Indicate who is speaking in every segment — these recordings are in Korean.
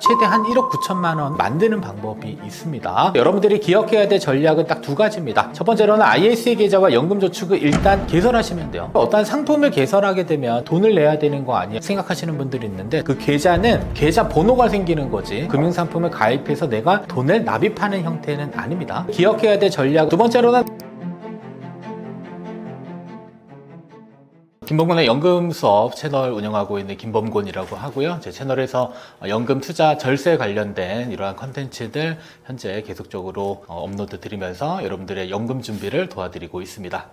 Speaker 1: 최대 한 1억 9천만 원 만드는 방법이 있습니다. 여러분들이 기억해야 될 전략은 딱 두 가지입니다. 첫 번째로는 ISA 계좌와 연금저축을 일단 개설하시면 돼요. 어떤 상품을 개설하게 되면 돈을 내야 되는 거 아니야 생각하시는 분들이 있는데, 그 계좌는 계좌 번호가 생기는 거지 금융상품을 가입해서 내가 돈을 납입하는 형태는 아닙니다. 기억해야 될 전략 두 번째로는 김범곤의 연금 수업 채널 운영하고 있는 김범곤이라고 하고요. 제 채널에서 연금 투자 절세 관련된 이러한 컨텐츠들 현재 계속적으로 업로드 드리면서 여러분들의 연금 준비를 도와드리고 있습니다.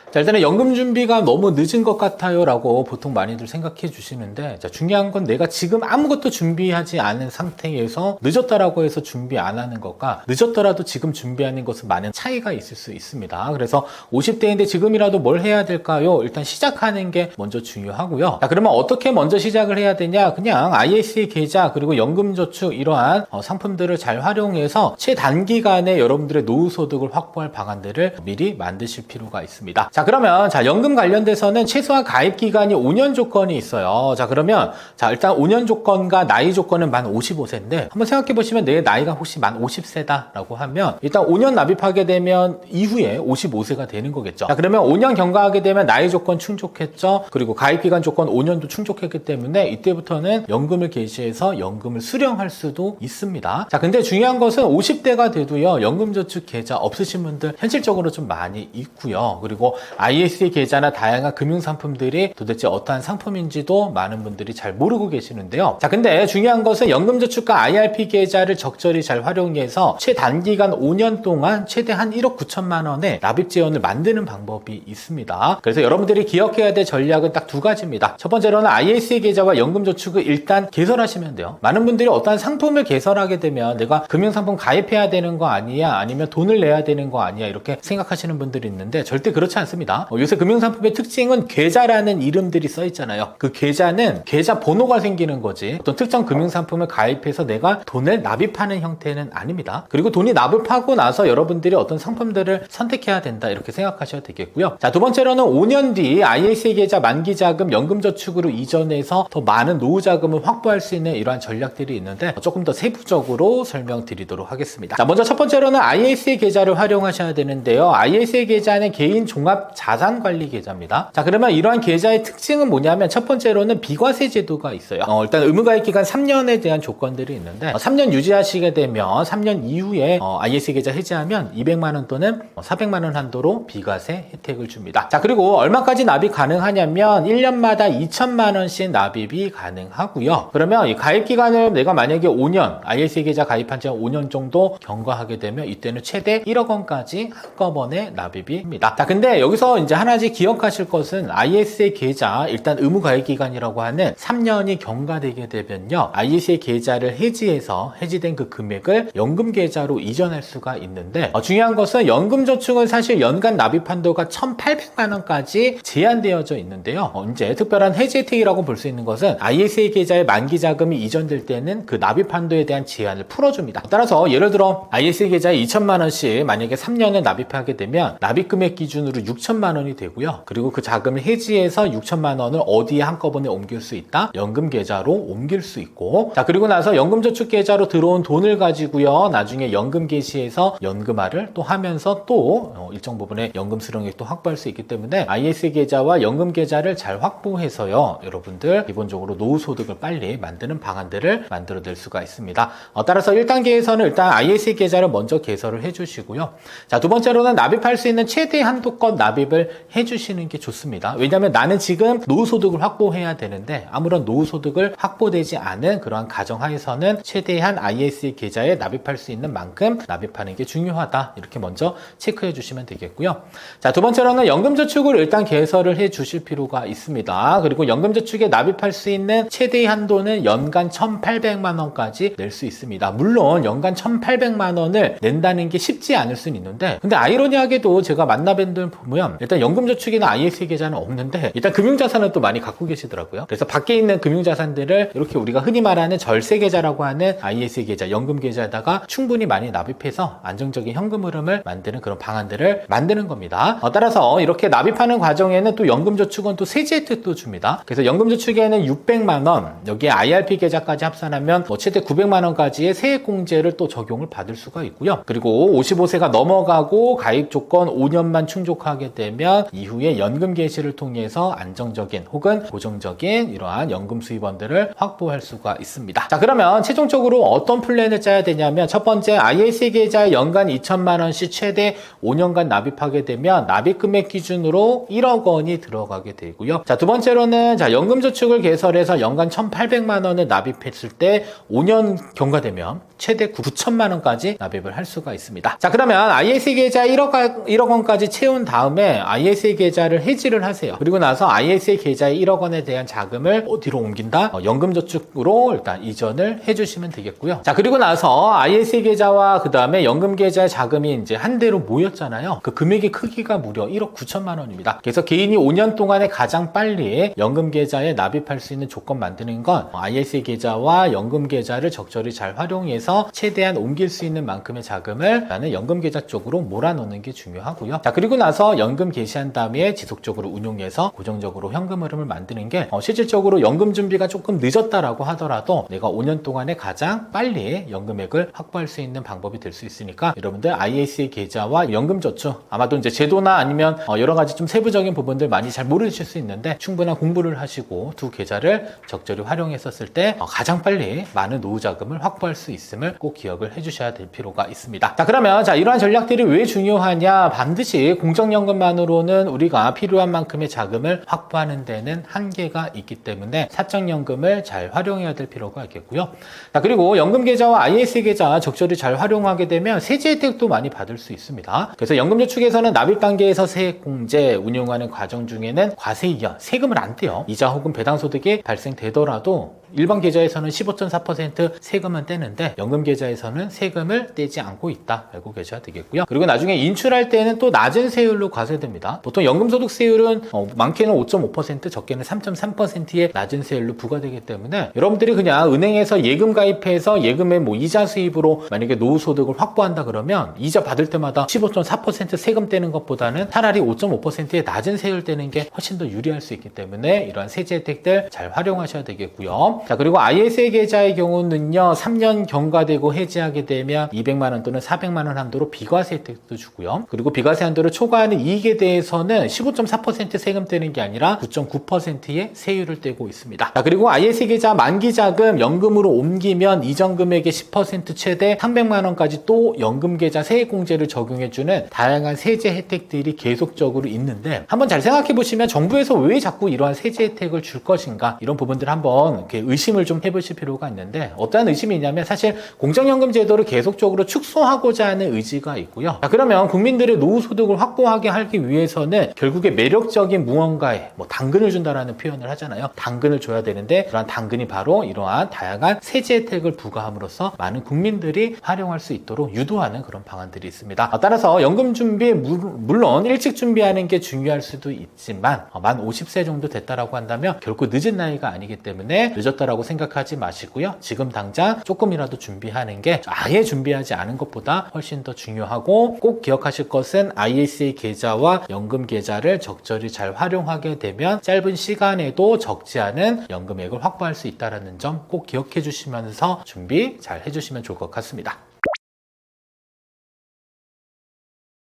Speaker 1: 자, 일단은 연금 준비가 너무 늦은 것 같아요 라고 보통 많이들 생각해 주시는데, 자, 중요한 건 내가 지금 아무것도 준비하지 않은 상태에서 늦었다라고 해서 준비 안 하는 것과 늦었더라도 지금 준비하는 것은 많은 차이가 있을 수 있습니다. 그래서 50대인데 지금이라도 뭘 해야 될까요? 일단 시작하는 게 먼저 중요하고요. 자, 그러면 어떻게 먼저 시작을 해야 되냐? 그냥 ISA 계좌 그리고 연금저축 이러한 상품들을 잘 활용해서 최단기간에 여러분들의 노후소득을 확보할 방안들을 미리 만드실 필요가 있습니다. 자, 그러면 연금 관련돼서는 최소한 가입 기간이 5년 조건이 있어요. 자, 그러면 일단 5년 조건과 나이 조건은 만 55세인데 한번 생각해 보시면 내 나이가 혹시 만 50세다라고 하면 일단 5년 납입하게 되면 이후에 55세가 되는 거겠죠. 자, 그러면 5년 경과하게 되면 나이 조건 충족했죠. 그리고 가입 기간 조건 5년도 충족했기 때문에 이때부터는 연금을 개시해서 연금을 수령할 수도 있습니다. 자, 근데 중요한 것은 50대가 돼도요, 연금저축 계좌 없으신 분들 현실적으로 좀 많이 있고요. 그리고 ISA 계좌나 다양한 금융상품들이 도대체 어떠한 상품인지도 많은 분들이 잘 모르고 계시는데요. 자, 근데 중요한 것은 연금저축과 IRP 계좌를 적절히 잘 활용해서 최단기간 5년 동안 최대 한 1억 9천만 원의 납입 재원을 만드는 방법이 있습니다. 그래서 여러분들이 기억해야 될 전략은 딱 두 가지입니다. 첫 번째로는 ISA 계좌와 연금저축을 일단 개설하시면 돼요. 많은 분들이 어떠한 상품을 개설하게 되면 내가 금융상품 가입해야 되는 거 아니야? 아니면 돈을 내야 되는 거 아니야? 이렇게 생각하시는 분들이 있는데 절대 그렇지 않습니다. 요새 금융상품의 특징은 계좌라는 이름들이 써 있잖아요. 그 계좌는 계좌 번호가 생기는 거지 어떤 특정 금융상품을 가입해서 내가 돈을 납입하는 형태는 아닙니다. 그리고 돈이 납입하고 나서 여러분들이 어떤 상품들을 선택해야 된다 이렇게 생각하셔야 되겠고요. 자, 두 번째로는 5년 뒤 ISA 계좌 만기자금 연금저축으로 이전해서 더 많은 노후자금을 확보할 수 있는 이러한 전략들이 있는데 조금 더 세부적으로 설명드리도록 하겠습니다. 자, 먼저 첫 번째로는 ISA 계좌를 활용하셔야 되는데요. ISA 계좌는 개인 종합 자산관리 계좌입니다. 자, 그러면 이러한 계좌의 특징은 뭐냐면 첫 번째로는 비과세 제도가 있어요. 일단 의무가입 기간 3년에 대한 조건들이 있는데 3년 유지하시게 되면 3년 이후에 ISA 계좌 해지하면 200만 원 또는 400만 원 한도로 비과세 혜택을 줍니다. 자, 그리고 얼마까지 납입 가능하냐면 1년마다 2천만 원씩 납입이 가능하고요. 그러면 이 가입 기간을 내가 만약에 5년 ISA 계좌 가입한 지 5년 정도 경과하게 되면 이때는 최대 1억 원까지 한꺼번에 납입이 합니다. 자, 근데 여기서 이제 하나씩 기억하실 것은 ISA 계좌 일단 의무 가입 기간이라고 하는 3년이 경과되게 되면요, ISA 계좌를 해지해서 해지된 그 금액을 연금 계좌로 이전할 수가 있는데 중요한 것은 연금저축은 사실 연간 납입 한도가 1,800만 원까지 제한되어져 있는데요. 이제 특별한 해지 혜택이라고 볼 수 있는 것은 ISA 계좌의 만기 자금이 이전될 때는 그 납입 한도에 대한 제한을 풀어줍니다. 따라서 예를 들어 ISA 계좌에 2천만 원씩 만약에 3년을 납입하게 되면 납입 금액 기준으로 6천만 원이 되고요. 그리고 그 자금을 해지해서 6천만 원을 어디에 한꺼번에 옮길 수 있다? 연금 계좌로 옮길 수 있고, 자, 그리고 나서 연금저축 계좌로 들어온 돈을 가지고요, 나중에 연금 개시해서 연금화를 또 하면서 또 일정 부분의 연금 수령액도 확보할 수 있기 때문에 ISA 계좌와 연금 계좌를 잘 확보해서요, 여러분들 기본적으로 노후소득을 빨리 만드는 방안들을 만들어낼 수가 있습니다. 따라서 1단계에서는 일단 ISA 계좌를 먼저 개설을 해주시고요. 자, 두 번째로는 납입할 수 있는 최대 한도권 납입을 해주시는 게 좋습니다. 왜냐하면 나는 지금 노후소득을 확보해야 되는데 아무런 노후소득을 확보되지 않은 그러한 가정하에서는 최대한 ISA 계좌에 납입할 수 있는 만큼 납입하는 게 중요하다, 이렇게 먼저 체크해 주시면 되겠고요. 자, 두 번째로는 연금저축을 일단 개설을 해 주실 필요가 있습니다. 그리고 연금저축에 납입할 수 있는 최대 한도는 연간 1,800만 원까지 낼 수 있습니다. 물론 연간 1,800만 원을 낸다는 게 쉽지 않을 수는 있는데, 근데 아이러니하게도 제가 만나뵌 분들 보면 보면 일단 연금저축이나 ISA 계좌는 없는데 일단 금융자산은 또 많이 갖고 계시더라고요. 그래서 밖에 있는 금융자산들을 이렇게 우리가 흔히 말하는 절세계좌라고 하는 ISA 계좌, 연금계좌에다가 충분히 많이 납입해서 안정적인 현금 흐름을 만드는 그런 방안들을 만드는 겁니다. 따라서 이렇게 납입하는 과정에는 또 연금저축은 또 세제 혜택도 줍니다. 그래서 연금저축에는 600만 원, 여기에 IRP 계좌까지 합산하면 최대 900만 원까지의 세액공제를 또 적용을 받을 수가 있고요. 그리고 55세가 넘어가고 가입 조건 5년만 충족하게 되면 이후에 연금 개시를 통해서 안정적인 혹은 고정적인 이러한 연금 수입원들을 확보할 수가 있습니다. 자, 그러면 최종적으로 어떤 플랜을 짜야 되냐면 첫 번째, ISA 계좌에 연간 2천만 원씩 최대 5년간 납입하게 되면 납입 금액 기준으로 1억 원이 들어가게 되고요. 자, 두 번째로는 연금저축을 개설해서 연간 1,800만 원을 납입했을 때 5년 경과되면 최대 9천만 원까지 납입을 할 수가 있습니다. 자, 그러면 ISA 계좌 1억 원까지 채운 다음에 ISA 계좌를 해지를 하세요. 그리고 나서 ISA 계좌의 1억 원에 대한 자금을 어디로 옮긴다? 연금저축으로 일단 이전을 해주시면 되겠고요. 자, 그리고 나서 ISA 계좌와 그 다음에 연금 계좌의 자금이 이제 한 대로 모였잖아요. 그 금액의 크기가 무려 1억 9천만 원입니다. 그래서 개인이 5년 동안에 가장 빨리 연금 계좌에 납입할 수 있는 조건 만드는 건 ISA 계좌와 연금 계좌를 적절히 잘 활용해서 최대한 옮길 수 있는 만큼의 자금을 나는 연금 계좌 쪽으로 몰아넣는 게 중요하고요. 자, 그리고 나서 연금 개시한 다음에 지속적으로 운용해서 고정적으로 현금 흐름을 만드는 게 실질적으로 연금 준비가 조금 늦었다라고 하더라도 내가 5년 동안에 가장 빨리 연금액을 확보할 수 있는 방법이 될 수 있으니까 여러분들 ISA 계좌와 연금저축, 아마도 이제 제도나 아니면 여러 가지 좀 세부적인 부분들 많이 잘 모르실 수 있는데 충분한 공부를 하시고 두 계좌를 적절히 활용했었을 때 가장 빨리 많은 노후 자금을 확보할 수 있음을 꼭 기억을 해주셔야 될 필요가 있습니다. 자, 그러면 이러한 전략들이 왜 중요하냐? 반드시 공적연금만으로는 우리가 필요한 만큼의 자금을 확보하는 데는 한계가 있기 때문에 사적연금을 잘 활용해야 될 필요가 있겠고요. 자, 그리고 연금계좌와 ISA 계좌 적절히 잘 활용하게 되면 세제 혜택도 많이 받을 수 있습니다. 그래서 연금저축에서는 납입 단계에서 세액공제 운용하는 과정 중에는 과세 이하 세금을 안 떼요. 이자 혹은 배당소득이 발생되더라도 일반 계좌에서는 15.4% 세금은 떼는데 연금 계좌에서는 세금을 떼지 않고 있다. 알고 계셔야 되겠고요. 그리고 나중에 인출할 때는 또 낮은 세율로 과세됩니다. 보통 연금소득세율은 많게는 5.5%, 적게는 3.3%의 낮은 세율로 부과되기 때문에 여러분들이 그냥 은행에서 예금 가입해서 예금의 이자 수입으로 만약에 노후소득을 확보한다 그러면 이자 받을 때마다 15.4% 세금 떼는 것보다는 차라리 5.5%의 낮은 세율 떼는 게 훨씬 더 유리할 수 있기 때문에 이러한 세제 혜택들 잘 활용하셔야 되겠고요. 자, 그리고 ISA 계좌의 경우는요, 3년 경과되고 해지하게 되면 200만 원 또는 400만 원 한도로 비과세 혜택도 주고요. 그리고 비과세 한도를 초과하는 이익에 대해서는 15.4% 세금 떼는 게 아니라 9.9%의 세율을 떼고 있습니다. 자, 그리고 ISA 계좌 만기 자금 연금으로 옮기면 이전 금액의 10% 최대 300만 원까지 또 연금 계좌 세액공제를 적용해주는 다양한 세제 혜택들이 계속적으로 있는데 한번 잘 생각해 보시면 정부에서 왜 자꾸 이러한 세제 혜택을 줄 것인가 이런 부분들 한번 이렇게 의심을 좀 해보실 필요가 있는데 어떠한 의심이냐면 사실 공적연금 제도를 계속적으로 축소하고자 하는 의지가 있고요. 자, 그러면 국민들의 노후소득을 확보하게 하기 위해서는 결국에 매력적인 무언가에 당근을 준다라는 표현을 하잖아요. 당근을 줘야 되는데 그러한 당근이 바로 이러한 다양한 세제 혜택을 부과함으로써 많은 국민들이 활용할 수 있도록 유도하는 그런 방안들이 있습니다. 따라서 연금 준비 물론 일찍 준비하는 게 중요할 수도 있지만 만 50세 정도 됐다라고 한다면 결코 늦은 나이가 아니기 때문에 늦었다라고 생각하지 마시고요. 지금 당장 조금이라도 준비하는 게 아예 준비하지 않은 것보다 훨씬 더 중요하고 꼭 기억하실 것은 ISA 계좌와 연금 계좌를 적절히 잘 활용하게 되면 짧은 시간에도 적지 않은 연금액을 확보할 수 있다는 점 꼭 기억해 주시면서 준비 잘 해주시면 좋을 것 같습니다.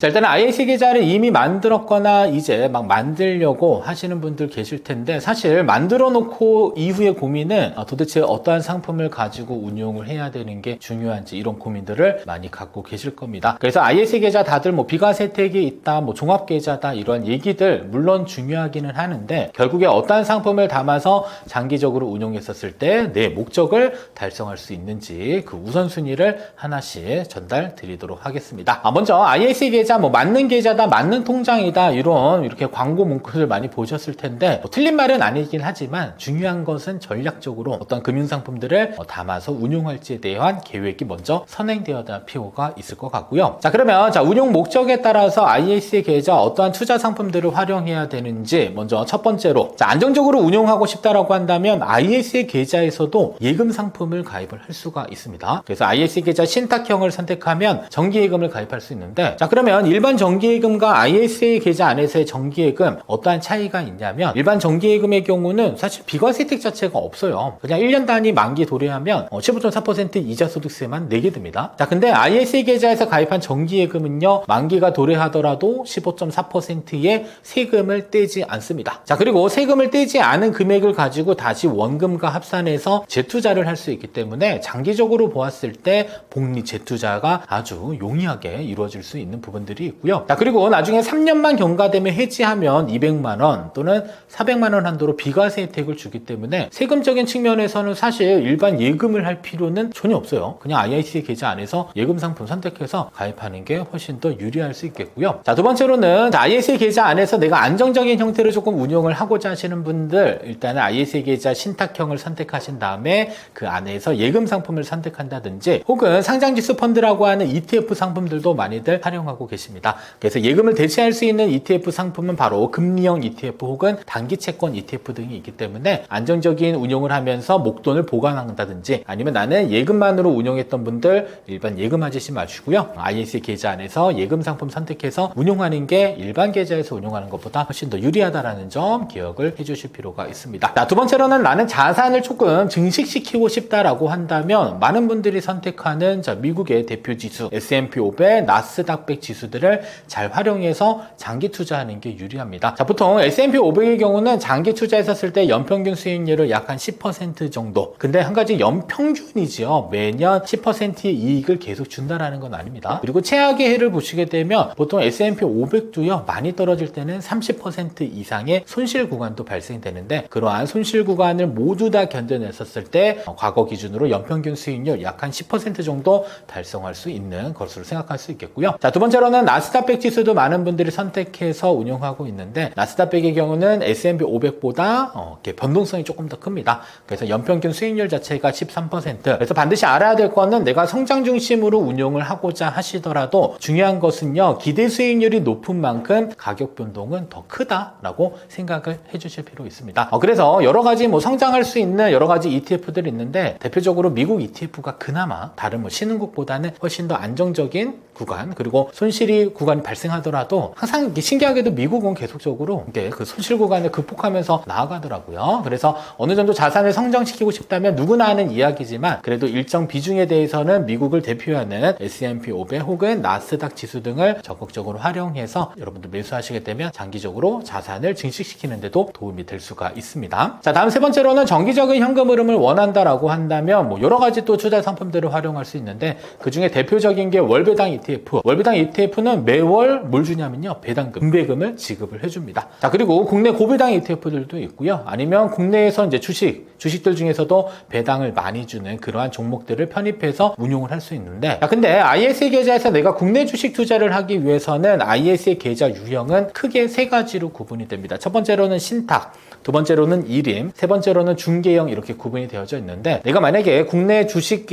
Speaker 1: 자, 일단은 ISA 계좌를 이미 만들었거나 이제 막 만들려고 하시는 분들 계실 텐데 사실 만들어 놓고 이후의 고민은 도대체 어떠한 상품을 가지고 운용을 해야 되는 게 중요한지 이런 고민들을 많이 갖고 계실 겁니다. 그래서 ISA 계좌 다들 비과세 혜택이 있다, 종합계좌다 이런 얘기들 물론 중요하기는 하는데 결국에 어떠한 상품을 담아서 장기적으로 운용했었을 때 내 목적을 달성할 수 있는지 그 우선순위를 하나씩 전달 드리도록 하겠습니다. 먼저 ISA 계좌 계좌, 뭐 맞는 계좌다, 맞는 통장이다, 이런 이렇게 광고 문구들 많이 보셨을 텐데 뭐 틀린 말은 아니긴 하지만 중요한 것은 전략적으로 어떤 금융상품들을 담아서 운용할지에 대한 계획이 먼저 선행되어야 필요가 있을 것 같고요. 자, 그러면 운용 목적에 따라서 ISA 계좌 어떠한 투자 상품들을 활용해야 되는지 먼저 첫 번째로 안정적으로 운용하고 싶다라고 한다면 ISA 계좌에서도 예금 상품을 가입을 할 수가 있습니다. 그래서 ISA 계좌 신탁형을 선택하면 정기예금을 가입할 수 있는데, 자, 그러면 일반 정기예금과 ISA 계좌 안에서의 정기예금 어떠한 차이가 있냐면, 일반 정기예금의 경우는 사실 비과세 혜택 자체가 없어요. 그냥 1년 단위 만기 도래하면 15.4% 이자 소득세만 내게 됩니다. 자, 근데 ISA 계좌에서 가입한 정기예금은요, 만기가 도래하더라도 15.4%의 세금을 떼지 않습니다. 자, 그리고 세금을 떼지 않은 금액을 가지고 다시 원금과 합산해서 재투자를 할 수 있기 때문에 장기적으로 보았을 때 복리 재투자가 아주 용이하게 이루어질 수 있는 부분들이 있고요. 자, 그리고 나중에 3년만 경과되면 해지하면 200만 원 또는 400만 원 한도로 비과세 혜택을 주기 때문에 세금적인 측면에서는 사실 일반 예금을 할 필요는 전혀 없어요. 그냥 ISA 계좌 안에서 예금 상품 선택해서 가입하는 게 훨씬 더 유리할 수 있겠고요. 자, 두 번째로는 ISA 계좌 안에서 내가 안정적인 형태로 조금 운용을 하고자 하시는 분들, 일단은 ISA 계좌 신탁형을 선택하신 다음에 그 안에서 예금 상품을 선택한다든지 혹은 상장지수 펀드라고 하는 ETF 상품들도 많이들 활용하고 계십니다. 그래서 예금을 대체할 수 있는 ETF 상품은 바로 금리형 ETF 혹은 단기 채권 ETF 등이 있기 때문에 안정적인 운용을 하면서 목돈을 보관한다든지, 아니면 나는 예금만으로 운용했던 분들 일반 예금하지 마시고요, ISA 계좌 안에서 예금 상품 선택해서 운용하는 게 일반 계좌에서 운용하는 것보다 훨씬 더 유리하다라는 점 기억을 해주실 필요가 있습니다. 자, 두 번째로는 나는 자산을 조금 증식시키고 싶다라고 한다면 많은 분들이 선택하는 미국의 대표 지수 S&P 500, 나스닥 100 지수들을 잘 활용해서 장기 투자하는 게 유리합니다. 자, 보통 S&P 500의 경우는 장기 투자했었을 때 연평균 수익률을 약 한 10% 정도. 근데 한 가지 연평균이지요. 매년 10%의 이익을 계속 준다라는 건 아닙니다. 그리고 최악의 해를 보시게 되면 보통 S&P 500도요, 많이 떨어질 때는 30% 이상의 손실 구간도 발생되는데, 그러한 손실 구간을 모두 다 견뎌냈었을 때 과거 기준으로 연평균 수익률 약 한 10% 정도 달성할 수 있는 것으로 생각할 수 있겠고요. 자, 두 번째로는 나스닥 100 지수도 많은 분들이 선택해서 운용하고 있는데, 나스닥 100의 경우는 S&P 500보다 변동성이 조금 더 큽니다. 그래서 연평균 수익률 자체가 13%. 그래서 반드시 알아야 될 거는, 내가 성장 중심으로 운용을 하고자 하시더라도 중요한 것은요, 기대 수익률이 높은 만큼 가격 변동은 더 크다라고 생각을 해주실 필요 있습니다. 그래서 여러 가지 성장할 수 있는 여러 가지 ETF들이 있는데, 대표적으로 미국 ETF가 그나마 다른 신흥국보다는 훨씬 더 안정적인 구간, 그리고 손실이 구간이 발생하더라도 항상 신기하게도 미국은 계속적으로 그 손실 구간을 극복하면서 나아가더라고요. 그래서 어느 정도 자산을 성장시키고 싶다면 누구나 하는 이야기지만, 그래도 일정 비중에 대해서는 미국을 대표하는 S&P 500 혹은 나스닥 지수 등을 적극적으로 활용해서 여러분들 매수하시게 되면 장기적으로 자산을 증식시키는 데도 도움이 될 수가 있습니다. 자, 다음 세 번째로는 정기적인 현금 흐름을 원한다라고 한다면 여러 가지 또 투자 상품들을 활용할 수 있는데, 그 중에 대표적인 게 월배당 ETF. 월배당 ETF는 매월 뭘 주냐면요, 배당금, 분배금을 지급을 해줍니다. 자, 그리고 국내 고배당 ETF들도 있고요. 아니면 국내에서 이제 주식들 중에서도 배당을 많이 주는 그러한 종목들을 편입해서 운용을 할 수 있는데, 근데 ISA 계좌에서 내가 국내 주식 투자를 하기 위해서는 ISA 계좌 유형은 크게 세 가지로 구분이 됩니다. 첫 번째로는 신탁, 두 번째로는 일임, 세 번째로는 중개형, 이렇게 구분이 되어져 있는데, 내가 만약에 국내 주식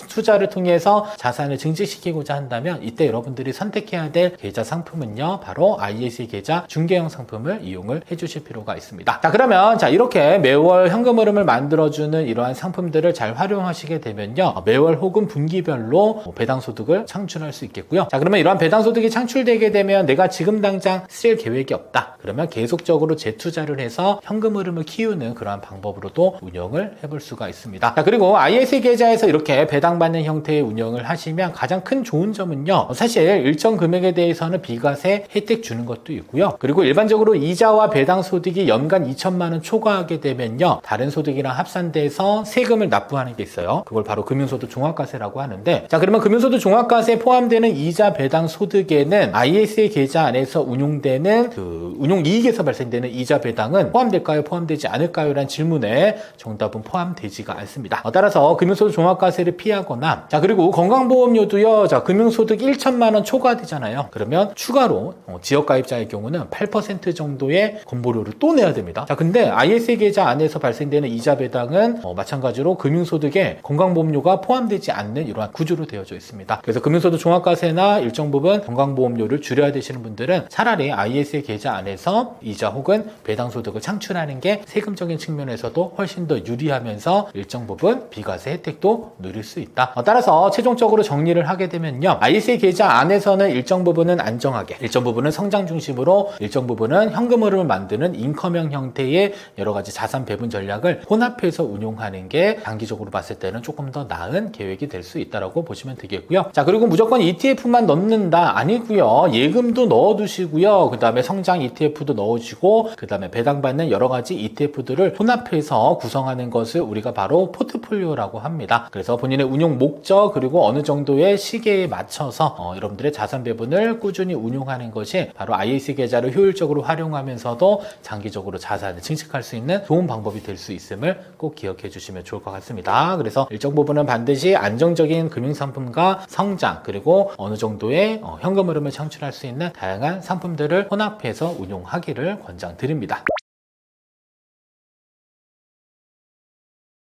Speaker 1: 투자를 통해서 자산을 증식시키고자 한다면 이때 여러분들이 선택해야 될 계좌 상품은요, 바로 ISA 계좌 중개형 상품을 이용을 해주실 필요가 있습니다. 자, 그러면 이렇게 매월 현금 흐름을 만들어주는 이러한 상품들을 잘 활용하시게 되면요, 매월 혹은 분기별로 배당 소득을 창출할 수 있겠고요. 자, 그러면 이러한 배당 소득이 창출되게 되면 내가 지금 당장 쓸 계획이 없다, 그러면 계속적으로 재투자를 해서 현금 흐름을 키우는 그러한 방법으로도 운영을 해볼 수가 있습니다. 자, 그리고 ISA 계좌에서 이렇게 배당받는 형태의 운영을 하시면 가장 큰 좋은 점은요, 사실 일정 금액에 대해서는 비과세 혜택 주는 것도 있고요. 그리고 일반적으로 이자와 배당 소득이 연간 2천만 원 초과하게 되면요, 다른 소득이랑 합산돼서 세금을 납부하는 게 있어요. 그걸 바로 금융소득 종합과세라고 하는데, 자, 그러면 금융소득 종합과세에 포함되는 이자 배당 소득에는 ISA 계좌 안에서 운용되는 그 운용 이익에서 발생되는 이자 배당은 포함될까요, 포함되지 않을까요? 라는 질문에 정답은 포함되지가 않습니다. 따라서 금융소득 종합과세를 피하거나, 자, 그리고 건강보험료도요, 자, 금융소득 1천만 원 초과되면 되잖아요. 그러면 추가로 지역가입자의 경우는 8% 정도의 건보료를 또 내야 됩니다. 자, 근데 ISA 계좌 안에서 발생되는 이자 배당은 마찬가지로 금융소득에 건강보험료가 포함되지 않는 이러한 구조로 되어져 있습니다. 그래서 금융소득 종합과세나 일정 부분 건강보험료를 줄여야 되시는 분들은 차라리 ISA 계좌 안에서 이자 혹은 배당소득을 창출하는 게 세금적인 측면에서도 훨씬 더 유리하면서 일정 부분 비과세 혜택도 누릴 수 있다. 따라서 최종적으로 정리를 하게 되면요, ISA 계좌 안에서는 일정 부분은 안정하게, 일정 부분은 성장 중심으로, 일정 부분은 현금 흐름을 만드는 인컴형 형태의 여러 가지 자산 배분 전략을 혼합해서 운용하는 게 단기적으로 봤을 때는 조금 더 나은 계획이 될 수 있다고 보시면 되겠고요. 자, 그리고 무조건 ETF만 넣는다 아니고요, 예금도 넣어두시고요, 그 다음에 성장 ETF도 넣으시고, 그 다음에 배당받는 여러 가지 ETF들을 혼합해서 구성하는 것을 우리가 바로 포트폴리오라고 합니다. 그래서 본인의 운용 목적 그리고 어느 정도의 시기에 맞춰서 여러분들의 자산 배분을 꾸준히 운용하는 것이 바로 ISA 계좌를 효율적으로 활용하면서도 장기적으로 자산을 증식할 수 있는 좋은 방법이 될 수 있음을 꼭 기억해 주시면 좋을 것 같습니다. 그래서 일정 부분은 반드시 안정적인 금융상품과 성장 그리고 어느 정도의 현금 흐름을 창출할 수 있는 다양한 상품들을 혼합해서 운용하기를 권장드립니다.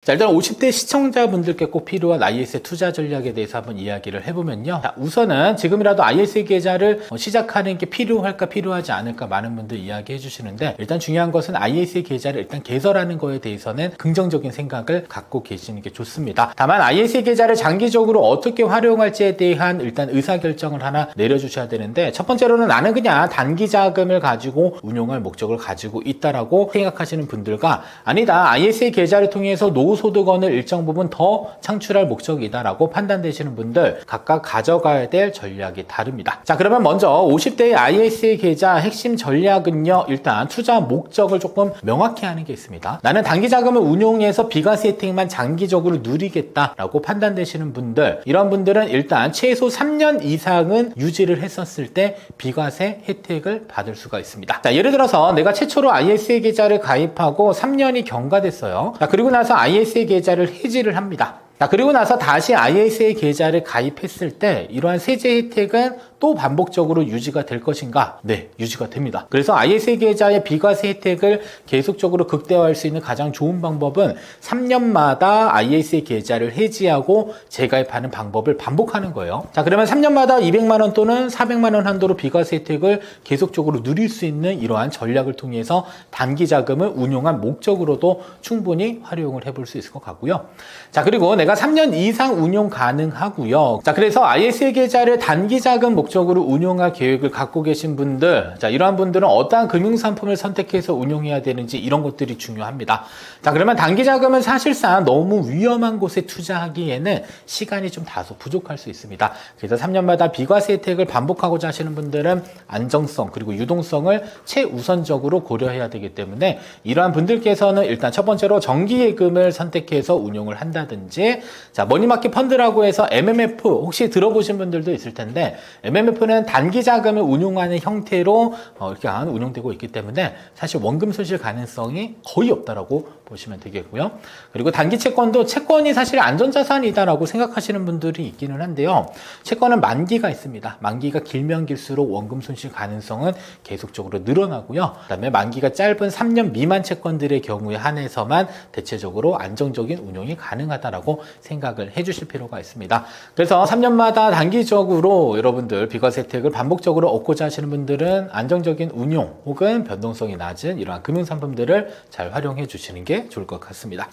Speaker 1: 자, 일단 50대 시청자분들께 꼭 필요한 ISA 투자 전략에 대해서 한번 이야기를 해보면요. 자, 우선은 지금이라도 ISA 계좌를 시작하는 게 필요할까 필요하지 않을까 많은 분들 이야기해 주시는데, 일단 중요한 것은 ISA 계좌를 일단 개설하는 거에 대해서는 긍정적인 생각을 갖고 계시는 게 좋습니다. 다만 ISA 계좌를 장기적으로 어떻게 활용할지에 대한 일단 의사결정을 하나 내려주셔야 되는데, 첫 번째로는 나는 그냥 단기 자금을 가지고 운용할 목적을 가지고 있다라고 생각하시는 분들과, 아니다, ISA 계좌를 통해서 노후소득원을 일정 부분 더 창출할 목적이다라고 판단되시는 분들, 각각 가져가야 될 전략이 다릅니다. 자, 그러면 먼저 50대의 ISA 계좌 핵심 전략은요, 일단 투자 목적을 조금 명확히 하는 게 있습니다. 나는 단기 자금을 운용해서 비과세 혜택만 장기적으로 누리겠다라고 판단되시는 분들, 이런 분들은 일단 최소 3년 이상은 유지를 했었을 때 비과세 혜택을 받을 수가 있습니다. 자, 예를 들어서 내가 최초로 ISA 계좌를 가입하고 3년이 경과됐어요. 자, 그리고 나서 ISA 계좌를 해지를 합니다. 자, 그리고 나서 다시 ISA 계좌를 가입했을 때 이러한 세제 혜택은 또 반복적으로 유지가 될 것인가? 네, 유지가 됩니다. 그래서 ISA 계좌의 비과세 혜택을 계속적으로 극대화할 수 있는 가장 좋은 방법은 3년마다 ISA 계좌를 해지하고 재가입하는 방법을 반복하는 거예요. 자, 그러면 3년마다 200만 원 또는 400만 원 한도로 비과세 혜택을 계속적으로 누릴 수 있는 이러한 전략을 통해서 단기 자금을 운용한 목적으로도 충분히 활용을 해볼 수 있을 것 같고요. 자, 그리고 내가 3년 이상 운용 가능하고요. 자, 그래서 ISA 계좌를 단기 자금 목적으로 운용할 계획을 갖고 계신 분들, 자, 이러한 분들은 어떠한 금융상품을 선택해서 운용해야 되는지 이런 것들이 중요합니다. 자, 그러면 단기 자금은 사실상 너무 위험한 곳에 투자하기에는 시간이 좀 다소 부족할 수 있습니다. 그래서 3년마다 비과세 혜택을 반복하고자 하시는 분들은 안정성 그리고 유동성을 최우선적으로 고려해야 되기 때문에, 이러한 분들께서는 일단 첫 번째로 정기예금을 선택해서 운용을 한다든지, 자, 머니마켓 펀드라고 해서 MMF 혹시 들어보신 분들도 있을 텐데, MMF는 단기 자금을 운용하는 형태로 이렇게 운용되고 있기 때문에 사실 원금 손실 가능성이 거의 없다라고 보시면 되겠고요. 그리고 단기 채권도 채권이 사실 안전자산이다라고 생각하시는 분들이 있기는 한데요. 채권은 만기가 있습니다. 만기가 길면 길수록 원금 손실 가능성은 계속적으로 늘어나고요. 그다음에 만기가 짧은 3년 미만 채권들의 경우에 한해서만 대체적으로 안정적인 운용이 가능하다라고 생각을 해주실 필요가 있습니다. 그래서 3년마다 단기적으로 여러분들 비과세 혜택을 반복적으로 얻고자 하시는 분들은 안정적인 운용 혹은 변동성이 낮은 이러한 금융상품들을 잘 활용해 주시는 게 좋을 것 같습니다.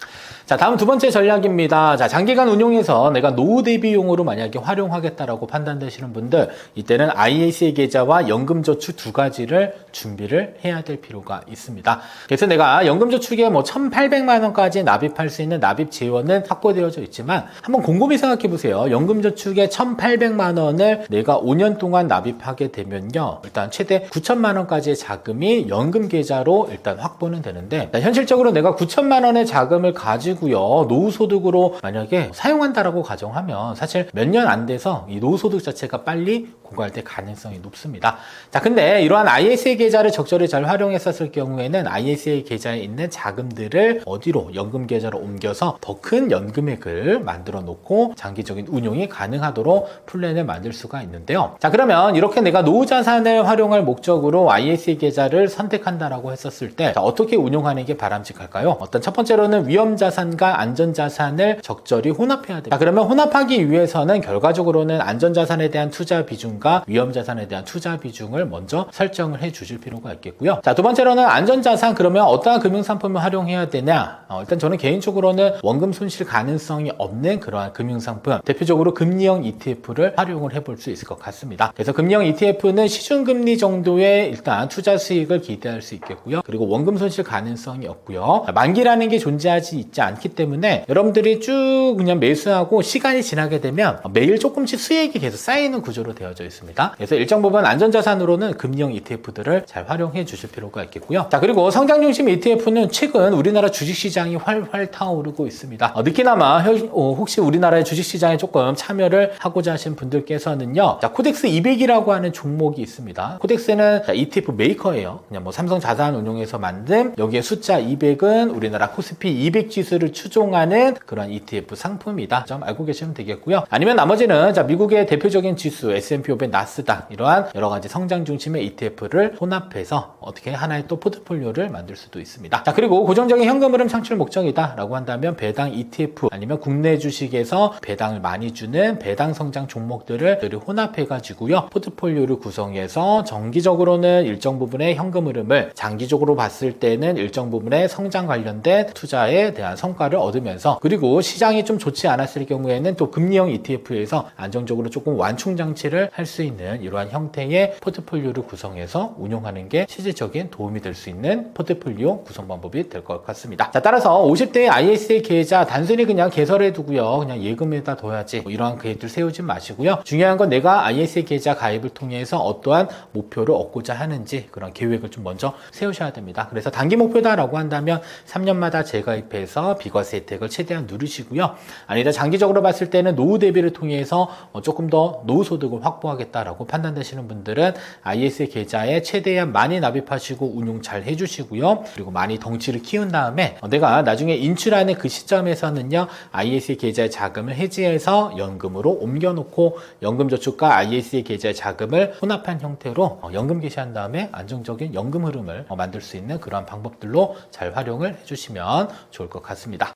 Speaker 1: 자, 다음 두 번째 전략입니다. 자, 장기간 운용해서 내가 노후 대비용으로 만약에 활용하겠다라고 판단되시는 분들, 이때는 ISA 계좌와 연금저축 두 가지를 준비를 해야 될 필요가 있습니다. 그래서 내가 연금저축에 1,800만 원까지 납입할 수 있는 납입 재원은 확보되어져 있지만, 한번 곰곰이 생각해 보세요. 연금저축에 1,800만 원을 내가 5년 동안 납입하게 되면요, 일단 최대 9천만 원까지의 자금이 연금 계좌로 일단 확보는 되는데, 현실적으로 내가 9천만 원의 자금을 가지고요, 노후소득으로 만약에 사용한다라고 가정하면 사실 몇 년 안 돼서 이 노후소득 자체가 빨리 고갈될 가능성이 높습니다. 자, 근데 이러한 ISA 계좌를 적절히 잘 활용했었을 경우에는 ISA 계좌에 있는 자금들을 어디로? 연금 계좌로 옮겨서 더 큰 연금액을 계획을 만들어 놓고 장기적인 운용이 가능하도록 플랜을 만들 수가 있는데요. 자, 그러면 이렇게 내가 노후 자산을 활용할 목적으로 ISA 계좌를 선택한다라고 했었을 때 자, 어떻게 운용하는 게 바람직할까요? 어떤 첫 번째로는 위험 자산과 안전 자산을 적절히 혼합해야 됩니다. 자, 그러면 혼합하기 위해서는 결과적으로는 안전 자산에 대한 투자 비중과 위험 자산에 대한 투자 비중을 먼저 설정을 해 주실 필요가 있겠고요. 자, 두 번째로는 안전 자산, 그러면 어떠한 금융 상품을 활용해야 되냐? 일단 저는 개인적으로는 원금 손실 가능성이 없는 그러한 금융 상품, 대표적으로 금리형 ETF를 활용을 해볼 수 있을 것 같습니다. 그래서 금리형 ETF는 시중금리 정도의 일단 투자 수익을 기대할 수 있겠고요. 그리고 원금 손실 가능성이 없고요. 만기라는 게 존재하지 있지 않기 때문에 여러분들이 쭉 그냥 매수하고 시간이 지나게 되면 매일 조금씩 수익이 계속 쌓이는 구조로 되어져 있습니다. 그래서 일정 부분 안전자산으로는 금리형 ETF들을 잘 활용해 주실 필요가 있겠고요. 자, 그리고 성장 중심 ETF는 최근 우리나라 주식시장이 활활 타오르고 있습니다. 느끼나마 혹시 우리나라의 주식시장에 조금 참여를 하고자 하신 분들께서는요, 자, 코덱스 200이라고 하는 종목이 있습니다. 코덱스는 ETF 메이커예요. 그냥 뭐 삼성자산운용에서 만든, 여기에 숫자 200은 우리나라 코스피 200 지수를 추종하는 그런 ETF 상품이다. 좀 알고 계시면 되겠고요. 아니면 나머지는 자, 미국의 대표적인 지수 S&P 500, 나스닥 이러한 여러 가지 성장 중심의 ETF를 혼합해서 어떻게 하나의 또 포트폴리오를 만들 수도 있습니다. 자, 그리고 고정적인 현금 흐름 창출 목적이다 라고 한다면 배당 ETF 아니면 국내 주식에서 배당을 많이 주는 배당 성장 종목들을 혼합해 가지고요, 포트폴리오를 구성해서 정기적으로는 일정 부분의 현금 흐름을, 장기적으로 봤을 때는 일정 부분의 성장 관련된 투자에 대한 성과를 얻으면서, 그리고 시장이 좀 좋지 않았을 경우에는 또 금리형 ETF에서 안정적으로 조금 완충 장치를 할 수 있는 이러한 형태의 포트폴리오를 구성해서 운용하는 게 실질적인 도움이 될 수 있는 포트폴리오 구성 방법이 될 것 같습니다. 자, 따라서 50대의 ISA 계좌 단순히 그냥 개설해 두고요, 그냥 예금에다 둬야지 뭐 이러한 계획들 세우지 마시고요. 중요한 건 내가 ISA 계좌 가입을 통해서 어떠한 목표를 얻고자 하는지 그런 계획을 좀 먼저 세우셔야 됩니다. 그래서 단기 목표다라고 한다면 3년마다 재가입해서 비과세 혜택을 최대한 누리시고요. 아니다, 장기적으로 봤을 때는 노후 대비를 통해서 조금 더 노후 소득을 확보하겠다라고 판단되시는 분들은 ISA 계좌에 최대한 많이 납입하시고 운용 잘 해주시고요. 그리고 많이 덩치를 키운 다음에 내가 나중에 인출하는 그 시점에서는요, ISA 계좌의 자금을 해지해서 연금으로 옮겨놓고 연금저축과 ISA 계좌의 자금을 혼합한 형태로 연금 개시한 다음에 안정적인 연금 흐름을 만들 수 있는 그러한 방법들로 잘 활용을 해주시면 좋을 것 같습니다.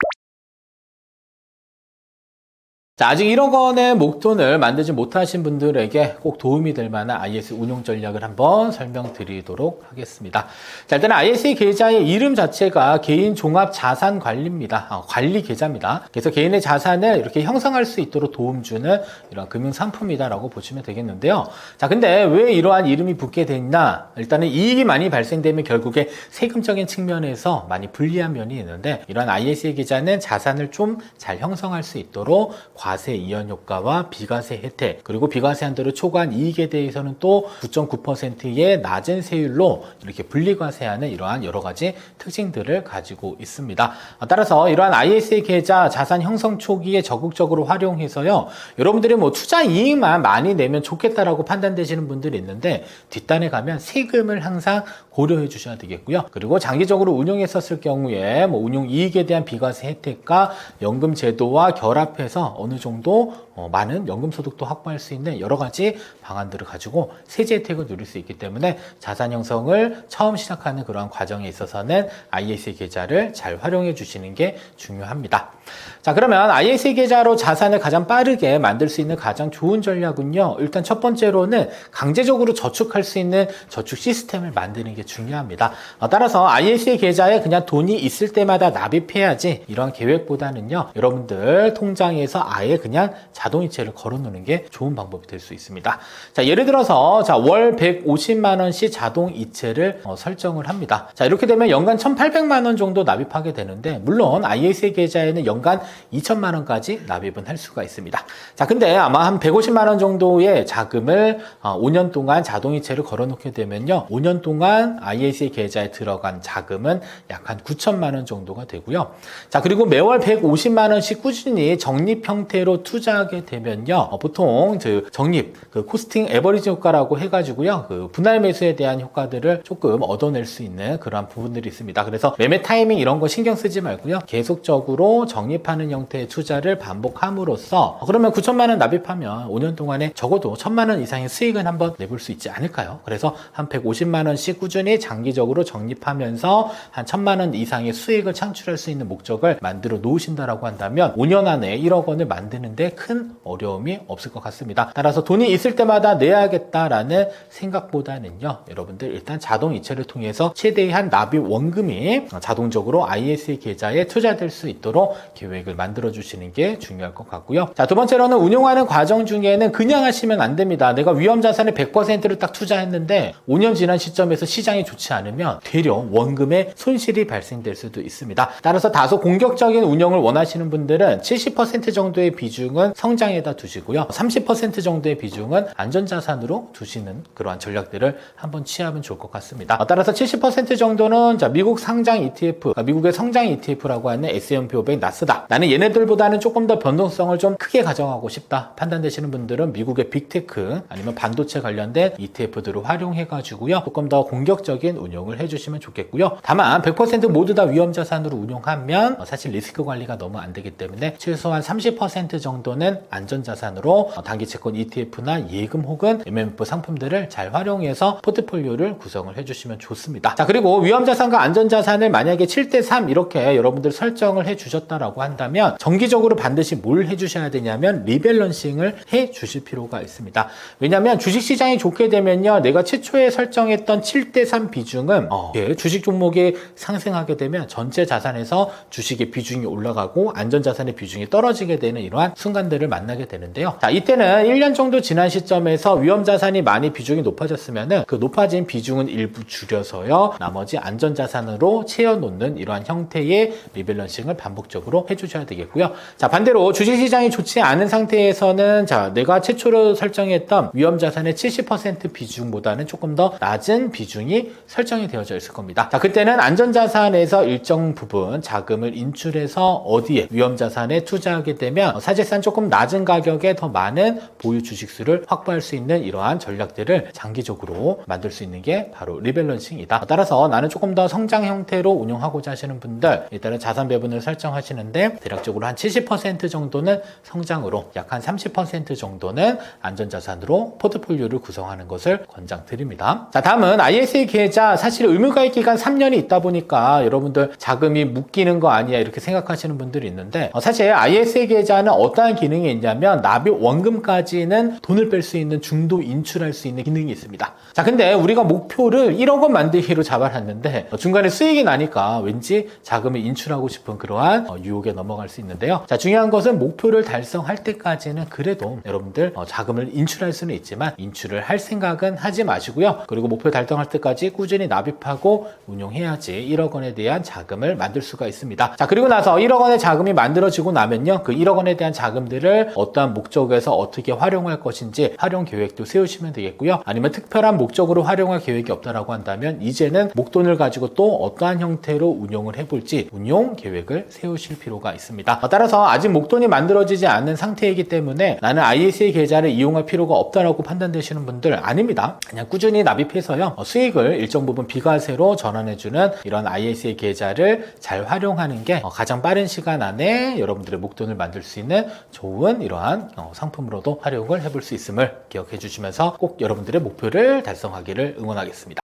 Speaker 1: 자, 아직 1억 원의 목돈을 만들지 못하신 분들에게 꼭 도움이 될 만한 ISA 운용 전략을 한번 설명드리도록 하겠습니다. 자, 일단 ISA 계좌의 이름 자체가 개인 종합 자산 관리입니다. 관리 계좌입니다. 그래서 개인의 자산을 이렇게 형성할 수 있도록 도움 주는 이런 금융 상품이다라고 보시면 되겠는데요. 자, 근데 왜 이러한 이름이 붙게 됐나? 일단은 이익이 많이 발생되면 결국에 세금적인 측면에서 많이 불리한 면이 있는데, 이런 ISA 계좌는 자산을 좀 잘 형성할 수 있도록 과세 이연 효과와 비과세 혜택, 그리고 비과세 한도를 초과한 이익에 대해서는 또 9.9%의 낮은 세율로 이렇게 분리과세하는 이러한 여러 가지 특징들을 가지고 있습니다. 따라서 이러한 ISA 계좌 자산 형성 초기에 적극적으로 활용해서요, 여러분들이 뭐 투자 이익만 많이 내면 좋겠다라고 판단되시는 분들이 있는데, 뒷단에 가면 세금을 항상 고려해 주셔야 되겠고요. 그리고 장기적으로 운용했었을 경우에 뭐 운용 이익에 대한 비과세 혜택과 연금 제도와 결합해서 어느 정도 많은 연금 소득도 확보할 수 있는 여러 가지 방안들을 가지고 세제 혜택을 누릴 수 있기 때문에 자산 형성을 처음 시작하는 그러한 과정에 있어서는 ISA 계좌를 잘 활용해 주시는 게 중요합니다. 자, 그러면 ISA 계좌로 자산을 가장 빠르게 만들 수 있는 가장 좋은 전략은요, 일단 첫 번째로는 강제적으로 저축할 수 있는 저축 시스템을 만드는 게 중요합니다. 따라서 ISA 계좌에 그냥 돈이 있을 때마다 납입해야지 이런 계획보다는요, 여러분들 통장에서 아예 그냥 자동이체를 걸어놓는 게 좋은 방법이 될 수 있습니다. 자, 예를 들어서 월 150만 원씩 자동이체를 설정을 합니다. 자, 이렇게 되면 연간 1,800만 원 정도 납입하게 되는데, 물론 ISA 계좌에는 연간 2천만 원까지 납입은 할 수가 있습니다. 자, 근데 아마 한 150만 원 정도의 자금을 5년 동안 자동이체를 걸어놓게 되면요, 5년 동안 ISA 계좌에 들어간 자금은 약 한 9천만 원 정도가 되고요. 자, 그리고 매월 150만 원씩 꾸준히 적립 형태 형태로 투자하게 되면요, 보통 적립, 코스팅 에버리지 효과라고 해가지고요, 분할 매수에 대한 효과들을 조금 얻어낼 수 있는 그러한 부분들이 있습니다. 그래서 매매 타이밍 이런 거 신경 쓰지 말고요, 계속적으로 적립하는 형태의 투자를 반복함으로써 그러면 9천만 원 납입하면 5년 동안에 적어도 1,000만 원 이상의 수익은 한번 내볼 수 있지 않을까요? 그래서 한 150만 원씩 꾸준히 장기적으로 적립하면서 한 1,000만 원 이상의 수익을 창출할 수 있는 목적을 만들어 놓으신다라고 한다면 5년 안에 1억 원을 만드는데 큰 어려움이 없을 것 같습니다. 따라서 돈이 있을 때마다 내야겠다라는 생각보다는요, 여러분들 일단 자동 이체를 통해서 최대한 납입 원금이 자동적으로 ISA 계좌에 투자될 수 있도록 계획을 만들어 주시는 게 중요할 것 같고요. 자, 두 번째로는 운용하는 과정 중에는 그냥 하시면 안 됩니다. 내가 위험 자산의 100%를 딱 투자했는데 5년 지난 시점에서 시장이 좋지 않으면 되려 원금에 손실이 발생될 수도 있습니다. 따라서 다소 공격적인 운영을 원하시는 분들은 70% 정도의 비중은 성장에다 두시고요, 30% 정도의 비중은 안전자산으로 두시는 그러한 전략들을 한번 취하면 좋을 것 같습니다. 따라서 70% 정도는 미국 상장 ETF, 미국의 성장 ETF라고 하는 S&P 500, 나스닥, 나는 얘네들보다는 조금 더 변동성을 좀 크게 가져가고 싶다 판단되시는 분들은 미국의 빅테크 아니면 반도체 관련된 ETF들을 활용해가지고요, 조금 더 공격적인 운용을 해주시면 좋겠고요. 다만 100% 모두 다 위험자산으로 운용하면 사실 리스크 관리가 너무 안 되기 때문에 최소한 30% 정도는 안전자산으로 단기 채권 ETF나 예금 혹은 MMF 상품들을 잘 활용해서 포트폴리오를 구성을 해주시면 좋습니다. 자, 그리고 위험자산과 안전자산을 만약에 7대3 이렇게 여러분들 설정을 해주셨다라고 한다면 정기적으로 반드시 뭘 해주셔야 되냐면 리밸런싱을 해주실 필요가 있습니다. 왜냐하면 주식시장이 좋게 되면요, 내가 최초에 설정했던 7대3 비중은 주식 종목이 상승하게 되면 전체 자산에서 주식의 비중이 올라가고 안전자산의 비중이 떨어지게 되는 이러한 순간들을 만나게 되는데요. 자, 이때는 1년 정도 지난 시점에서 위험자산이 많이 비중이 높아졌으면은 그 높아진 비중은 일부 줄여서요, 나머지 안전자산으로 채워놓는 이러한 형태의 리밸런싱을 반복적으로 해주셔야 되겠고요. 자, 반대로 주식시장이 좋지 않은 상태에서는 내가 최초로 설정했던 위험자산의 70% 비중보다는 조금 더 낮은 비중이 설정이 되어져 있을 겁니다. 자, 그때는 안전자산에서 일정 부분 자금을 인출해서 어디에 위험자산에 투자하게 되면 사실상 조금 낮은 가격에 더 많은 보유 주식수를 확보할 수 있는 이러한 전략들을 장기적으로 만들 수 있는 게 바로 리밸런싱이다. 따라서 나는 조금 더 성장 형태로 운영하고자 하시는 분들, 일단은 자산 배분을 설정하시는데 대략적으로 한 70% 정도는 성장으로, 약 한 30% 정도는 안전자산으로 포트폴리오를 구성하는 것을 권장드립니다. 자, 다음은 ISA 계좌, 사실 의무가입 기간 3년이 있다 보니까 여러분들 자금이 묶이는 거 아니야 이렇게 생각하시는 분들이 있는데, 사실 ISA 계좌는 어떠한 기능이 있냐면 납입 원금까지는 돈을 뺄 수 있는 중도 인출할 수 있는 기능이 있습니다. 자, 근데 우리가 목표를 1억 원 만들기로 잡아놨는데 중간에 수익이 나니까 왠지 자금을 인출하고 싶은 그러한 유혹에 넘어갈 수 있는데요. 자, 중요한 것은 목표를 달성할 때까지는 그래도 여러분들 자금을 인출할 수는 있지만 인출을 할 생각은 하지 마시고요. 그리고 목표 달성할 때까지 꾸준히 납입하고 운용해야지 1억 원에 대한 자금을 만들 수가 있습니다. 자, 그리고 나서 1억 원의 자금이 만들어지고 나면요, 그 1억 원에 대한 자금들을 어떠한 목적에서 어떻게 활용할 것인지 활용 계획도 세우시면 되겠고요. 아니면 특별한 목적으로 활용할 계획이 없다라고 한다면 이제는 목돈을 가지고 또 어떠한 형태로 운용을 해볼지 운용 계획을 세우실 필요가 있습니다. 따라서 아직 목돈이 만들어지지 않은 상태이기 때문에 나는 ISA 계좌를 이용할 필요가 없다라고 판단되시는 분들, 아닙니다. 그냥 꾸준히 납입해서요, 수익을 일정 부분 비과세로 전환해주는 이런 ISA 계좌를 잘 활용하는 게 가장 빠른 시간 안에 여러분들의 목돈을 만들 수 있는 좋은 이러한 상품으로도 활용을 해볼 수 있음을 기억해 주시면서 꼭 여러분들의 목표를 달성하기를 응원하겠습니다.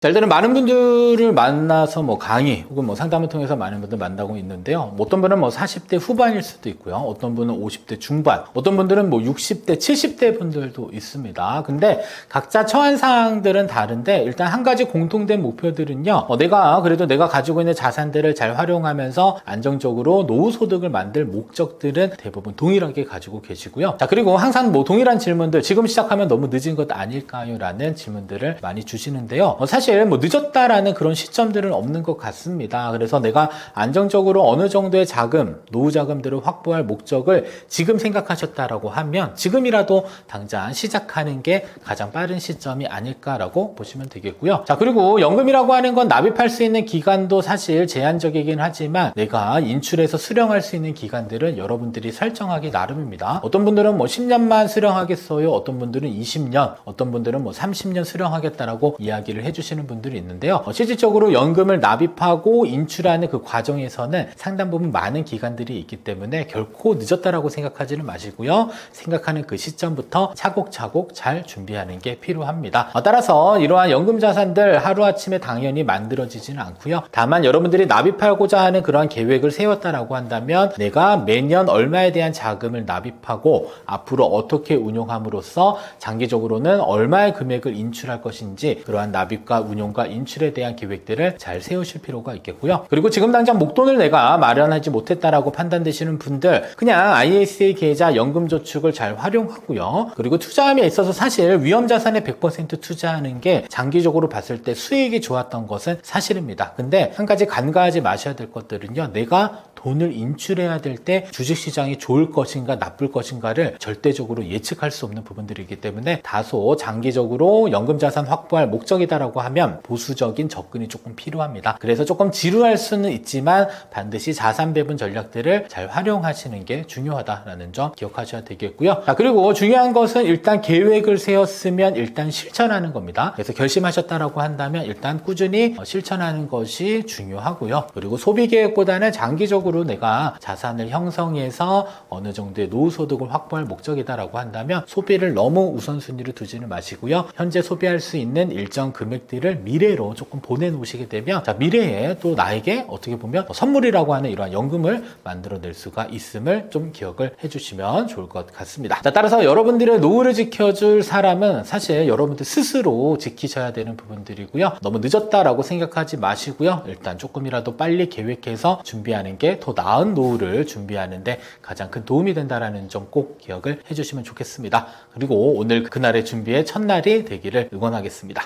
Speaker 1: 자, 일단은 많은 분들을 만나서 강의 혹은 상담을 통해서 많은 분들 만나고 있는데요. 어떤 분은 40대 후반일 수도 있고요. 어떤 분은 50대 중반, 어떤 분들은 60대, 70대 분들도 있습니다. 근데 각자 처한 사항들은 다른데 일단 한 가지 공통된 목표들은요, 내가 가지고 있는 자산들을 잘 활용하면서 안정적으로 노후 소득을 만들 목적들은 대부분 동일하게 가지고 계시고요. 자, 그리고 항상 동일한 질문들, 지금 시작하면 너무 늦은 것 아닐까요? 라는 질문들을 많이 주시는데요. 사실 사실 뭐 늦었다라는 그런 시점들은 없는 것 같습니다. 그래서 내가 안정적으로 어느 정도의 자금, 노후 자금들을 확보할 목적을 지금 생각하셨다라고 하면 지금이라도 당장 시작하는 게 가장 빠른 시점이 아닐까라고 보시면 되겠고요. 자, 그리고 연금이라고 하는 건 납입할 수 있는 기간도 사실 제한적이긴 하지만 내가 인출해서 수령할 수 있는 기간들은 여러분들이 설정하기 나름입니다. 어떤 분들은 뭐 10년만 수령하겠어요. 어떤 분들은 20년, 어떤 분들은 뭐 30년 수령하겠다라고 이야기를 해주시는 분들이 있는데요. 실질적으로 연금을 납입하고 인출하는 그 과정에서는 상당 부분 많은 기간들이 있기 때문에 결코 늦었다라고 생각하지는 마시고요. 생각하는 그 시점부터 차곡차곡 잘 준비하는 게 필요합니다. 따라서 이러한 연금 자산들 하루아침에 당연히 만들어지지는 않고요. 다만 여러분들이 납입하고자 하는 그러한 계획을 세웠다라고 한다면 내가 매년 얼마에 대한 자금을 납입하고 앞으로 어떻게 운용함으로써 장기적으로는 얼마의 금액을 인출할 것인지 그러한 납입과 운용과 인출에 대한 계획들을 잘 세우실 필요가 있겠고요. 그리고 지금 당장 목돈을 내가 마련하지 못했다라고 판단되시는 분들 그냥 ISA 계좌 연금저축을 잘 활용하고요. 그리고 투자함에 있어서 사실 위험자산에 100% 투자하는 게 장기적으로 봤을 때 수익이 좋았던 것은 사실입니다. 근데 한 가지 간과하지 마셔야 될 것들은요. 내가 돈을 인출해야 될 때 주식시장이 좋을 것인가 나쁠 것인가를 절대적으로 예측할 수 없는 부분들이기 때문에 다소 장기적으로 연금자산 확보할 목적이다라고 하면 보수적인 접근이 조금 필요합니다. 그래서 조금 지루할 수는 있지만 반드시 자산 배분 전략들을 잘 활용하시는 게 중요하다라는 점 기억하셔야 되겠고요. 자, 그리고 중요한 것은 일단 계획을 세웠으면 일단 실천하는 겁니다. 그래서 결심하셨다라고 한다면 일단 꾸준히 실천하는 것이 중요하고요. 그리고 소비 계획보다는 장기적으로 내가 자산을 형성해서 어느 정도의 노후 소득을 확보할 목적이다라고 한다면 소비를 너무 우선순위로 두지는 마시고요. 현재 소비할 수 있는 일정 금액들을 미래로 조금 보내놓으시게 되면 자, 미래에 또 나에게 어떻게 보면 선물이라고 하는 이러한 연금을 만들어낼 수가 있음을 좀 기억을 해주시면 좋을 것 같습니다. 자, 따라서 여러분들의 노후를 지켜줄 사람은 사실 여러분들 스스로 지키셔야 되는 부분들이고요. 너무 늦었다라고 생각하지 마시고요. 일단 조금이라도 빨리 계획해서 준비하는 게 더 나은 노후를 준비하는데 가장 큰 도움이 된다라는 점 꼭 기억을 해주시면 좋겠습니다. 그리고 오늘 그날의 준비의 첫날이 되기를 응원하겠습니다.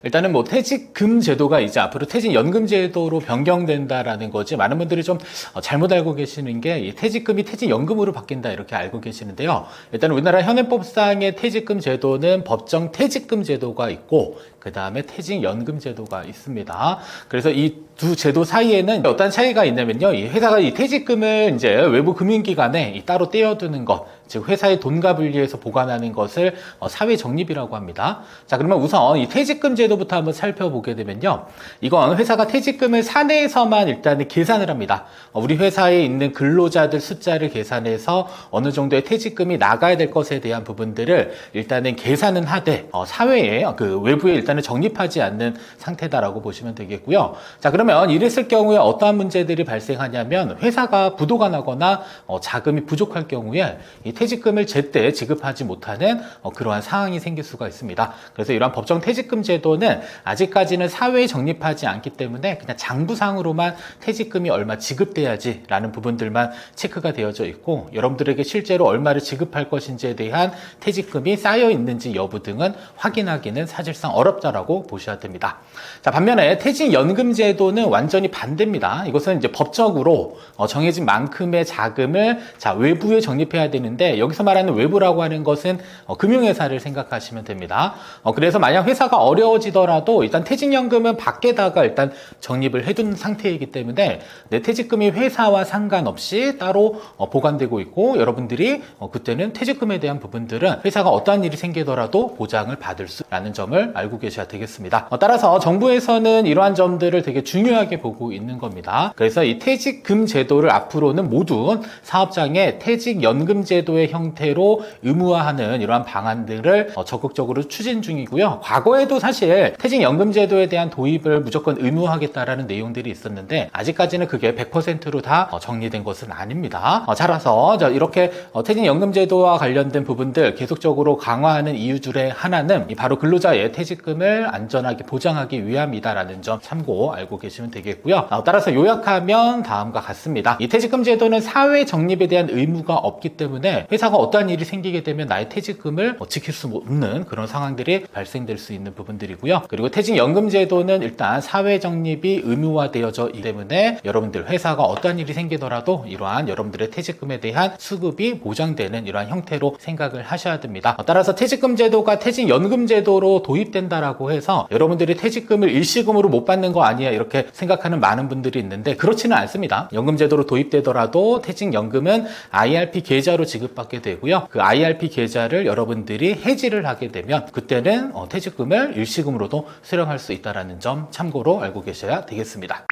Speaker 1: 일단은 뭐 퇴직금 제도가 이제 앞으로 퇴직연금 제도로 변경된다라는 거지 많은 분들이 좀 잘못 알고 계시는 게 이 퇴직금이 퇴직연금으로 바뀐다 이렇게 알고 계시는데요. 일단 우리나라 현행법상의 퇴직금 제도는 법정 퇴직금 제도가 있고 그 다음에 퇴직연금 제도가 있습니다. 그래서 이 두 제도 사이에는 어떤 차이가 있냐면요. 이 회사가 이 퇴직금을 이제 외부 금융기관에 따로 떼어두는 것, 즉 회사의 돈과 분리해서 보관하는 것을 사회 적립이라고 합니다. 자, 그러면 우선 이 퇴직금 제도부터 한번 살펴보게 되면요. 이건 회사가 퇴직금을 사내에서만 일단은 계산을 합니다. 우리 회사에 있는 근로자들 숫자를 계산해서 어느 정도의 퇴직금이 나가야 될 것에 대한 부분들을 일단은 계산은 하되 사회에 그 외부에 일단은 적립하지 않는 상태다라고 보시면 되겠고요. 자, 그러면 이랬을 경우에 어떠한 문제들이 발생하냐면 회사가 부도가 나거나 자금이 부족할 경우에 이 퇴직금을 제때 지급하지 못하는 그러한 상황이 생길 수가 있습니다. 그래서 이러한 법정 퇴직금 제도는 아직까지는 사회에 적립하지 않기 때문에 그냥 장부상으로만 퇴직금이 얼마 지급돼야지 라는 부분들만 체크가 되어져 있고 여러분들에게 실제로 얼마를 지급할 것인지에 대한 퇴직금이 쌓여 있는지 여부 등은 확인하기는 사실상 어렵다라고 보셔야 됩니다. 자, 반면에 퇴직연금 제도는 완전히 반대입니다. 이것은 이제 법적으로 정해진 만큼의 자금을 외부에 적립해야 되는데 여기서 말하는 외부라고 하는 것은 금융회사를 생각하시면 됩니다. 그래서 만약 회사가 어려워지더라도 일단 퇴직연금은 밖에다가 일단 적립을 해둔 상태이기 때문에 내 퇴직금이 회사와 상관없이 따로 보관되고 있고 여러분들이 그때는 퇴직금에 대한 부분들은 회사가 어떠한 일이 생기더라도 보장을 받을 수라는 점을 알고 계셔야 되겠습니다. 따라서 정부에서는 이러한 점들을 되게 중요하게 보고 있는 겁니다. 그래서 이 퇴직금 제도를 앞으로는 모든 사업장에 퇴직연금 제도의 형태로 의무화하는 이러한 방안들을 적극적으로 추진 중이고요. 과거에도 사실 퇴직연금 제도에 대한 도입을 무조건 의무화하겠다라는 내용들이 있었는데 아직까지는 그게 100%로 다 정리된 것은 아닙니다. 따라서 이렇게 퇴직연금 제도와 관련된 부분들 계속적으로 강화하는 이유 중에 하나는 바로 근로자의 퇴직금을 퇴직금을 안전하게 보장하기 위함이다라는 점 참고 알고 계시면 되겠고요. 따라서 요약하면 다음과 같습니다. 이 퇴직금 제도는 사회 적립에 대한 의무가 없기 때문에 회사가 어떠한 일이 생기게 되면 나의 퇴직금을 지킬 수 없는 그런 상황들이 발생될 수 있는 부분들이고요. 그리고 퇴직연금 제도는 일단 사회 적립이 의무화되어져 있기 때문에 여러분들 회사가 어떠한 일이 생기더라도 이러한 여러분들의 퇴직금에 대한 수급이 보장되는 이러한 형태로 생각을 하셔야 됩니다. 따라서 퇴직금 제도가 퇴직연금 제도로 도입된다라고 해서 여러분들이 퇴직금을 일시금으로 못 받는 거 아니야 이렇게 생각하는 많은 분들이 있는데 그렇지는 않습니다. 연금 제도로 도입되더라도 퇴직연금은 IRP 계좌로 지급받게 되고요. 그 IRP 계좌를 여러분들이 해지를 하게 되면 그때는 퇴직금을 일시금으로도 수령할 수 있다는 점 참고로 알고 계셔야 되겠습니다.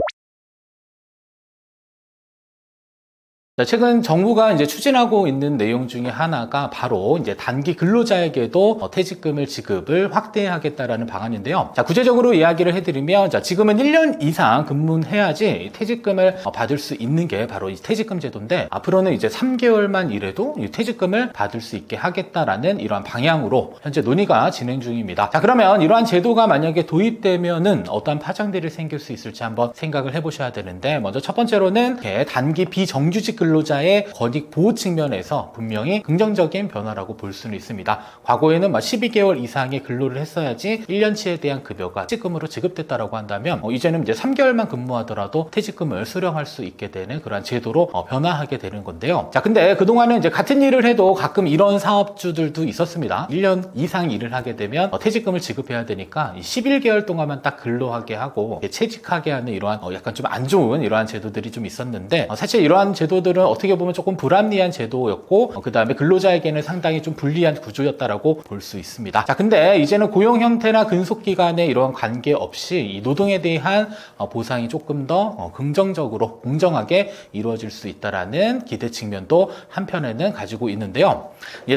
Speaker 1: 최근 정부가 이제 추진하고 있는 내용 중에 하나가 바로 이제 단기 근로자에게도 퇴직금을 지급을 확대하겠다라는 방안인데요. 자, 구체적으로 이야기를 해드리면, 자, 지금은 1년 이상 근무해야지 퇴직금을 받을 수 있는 게 바로 이 퇴직금 제도인데, 앞으로는 이제 3개월만 일해도 이 퇴직금을 받을 수 있게 하겠다라는 이러한 방향으로 현재 논의가 진행 중입니다. 자, 그러면 이러한 제도가 만약에 도입되면은 어떠한 파장들이 생길 수 있을지 한번 생각을 해보셔야 되는데, 먼저 첫 번째로는 단기 비정규직 근로자의 권익 보호 측면에서 분명히 긍정적인 변화라고 볼 수는 있습니다. 과거에는 12개월 이상의 근로를 했어야지 1년치에 대한 급여가 퇴직금으로 지급됐다라고 한다면 이제는 이제 3개월만 근무하더라도 퇴직금을 수령할 수 있게 되는 그런 제도로 변화하게 되는 건데요. 자, 근데 그동안은 이제 같은 일을 해도 가끔 이런 사업주들도 있었습니다. 1년 이상 일을 하게 되면 퇴직금을 지급해야 되니까 11개월 동안만 딱 근로하게 하고 채직하게 하는 이러한 약간 좀 안 좋은 이러한 제도들이 좀 있었는데 사실 이러한 제도들은 어떻게 보면 조금 불합리한 제도였고 그 다음에 근로자에게는 상당히 좀 불리한 구조였다라고 볼 수 있습니다. 자, 근데 이제는 고용 형태나 근속 기간에 이런 관계 없이 이 노동에 대한 보상이 조금 더 긍정적으로 공정하게 이루어질 수 있다라는 기대 측면도 한편에는 가지고 있는데요.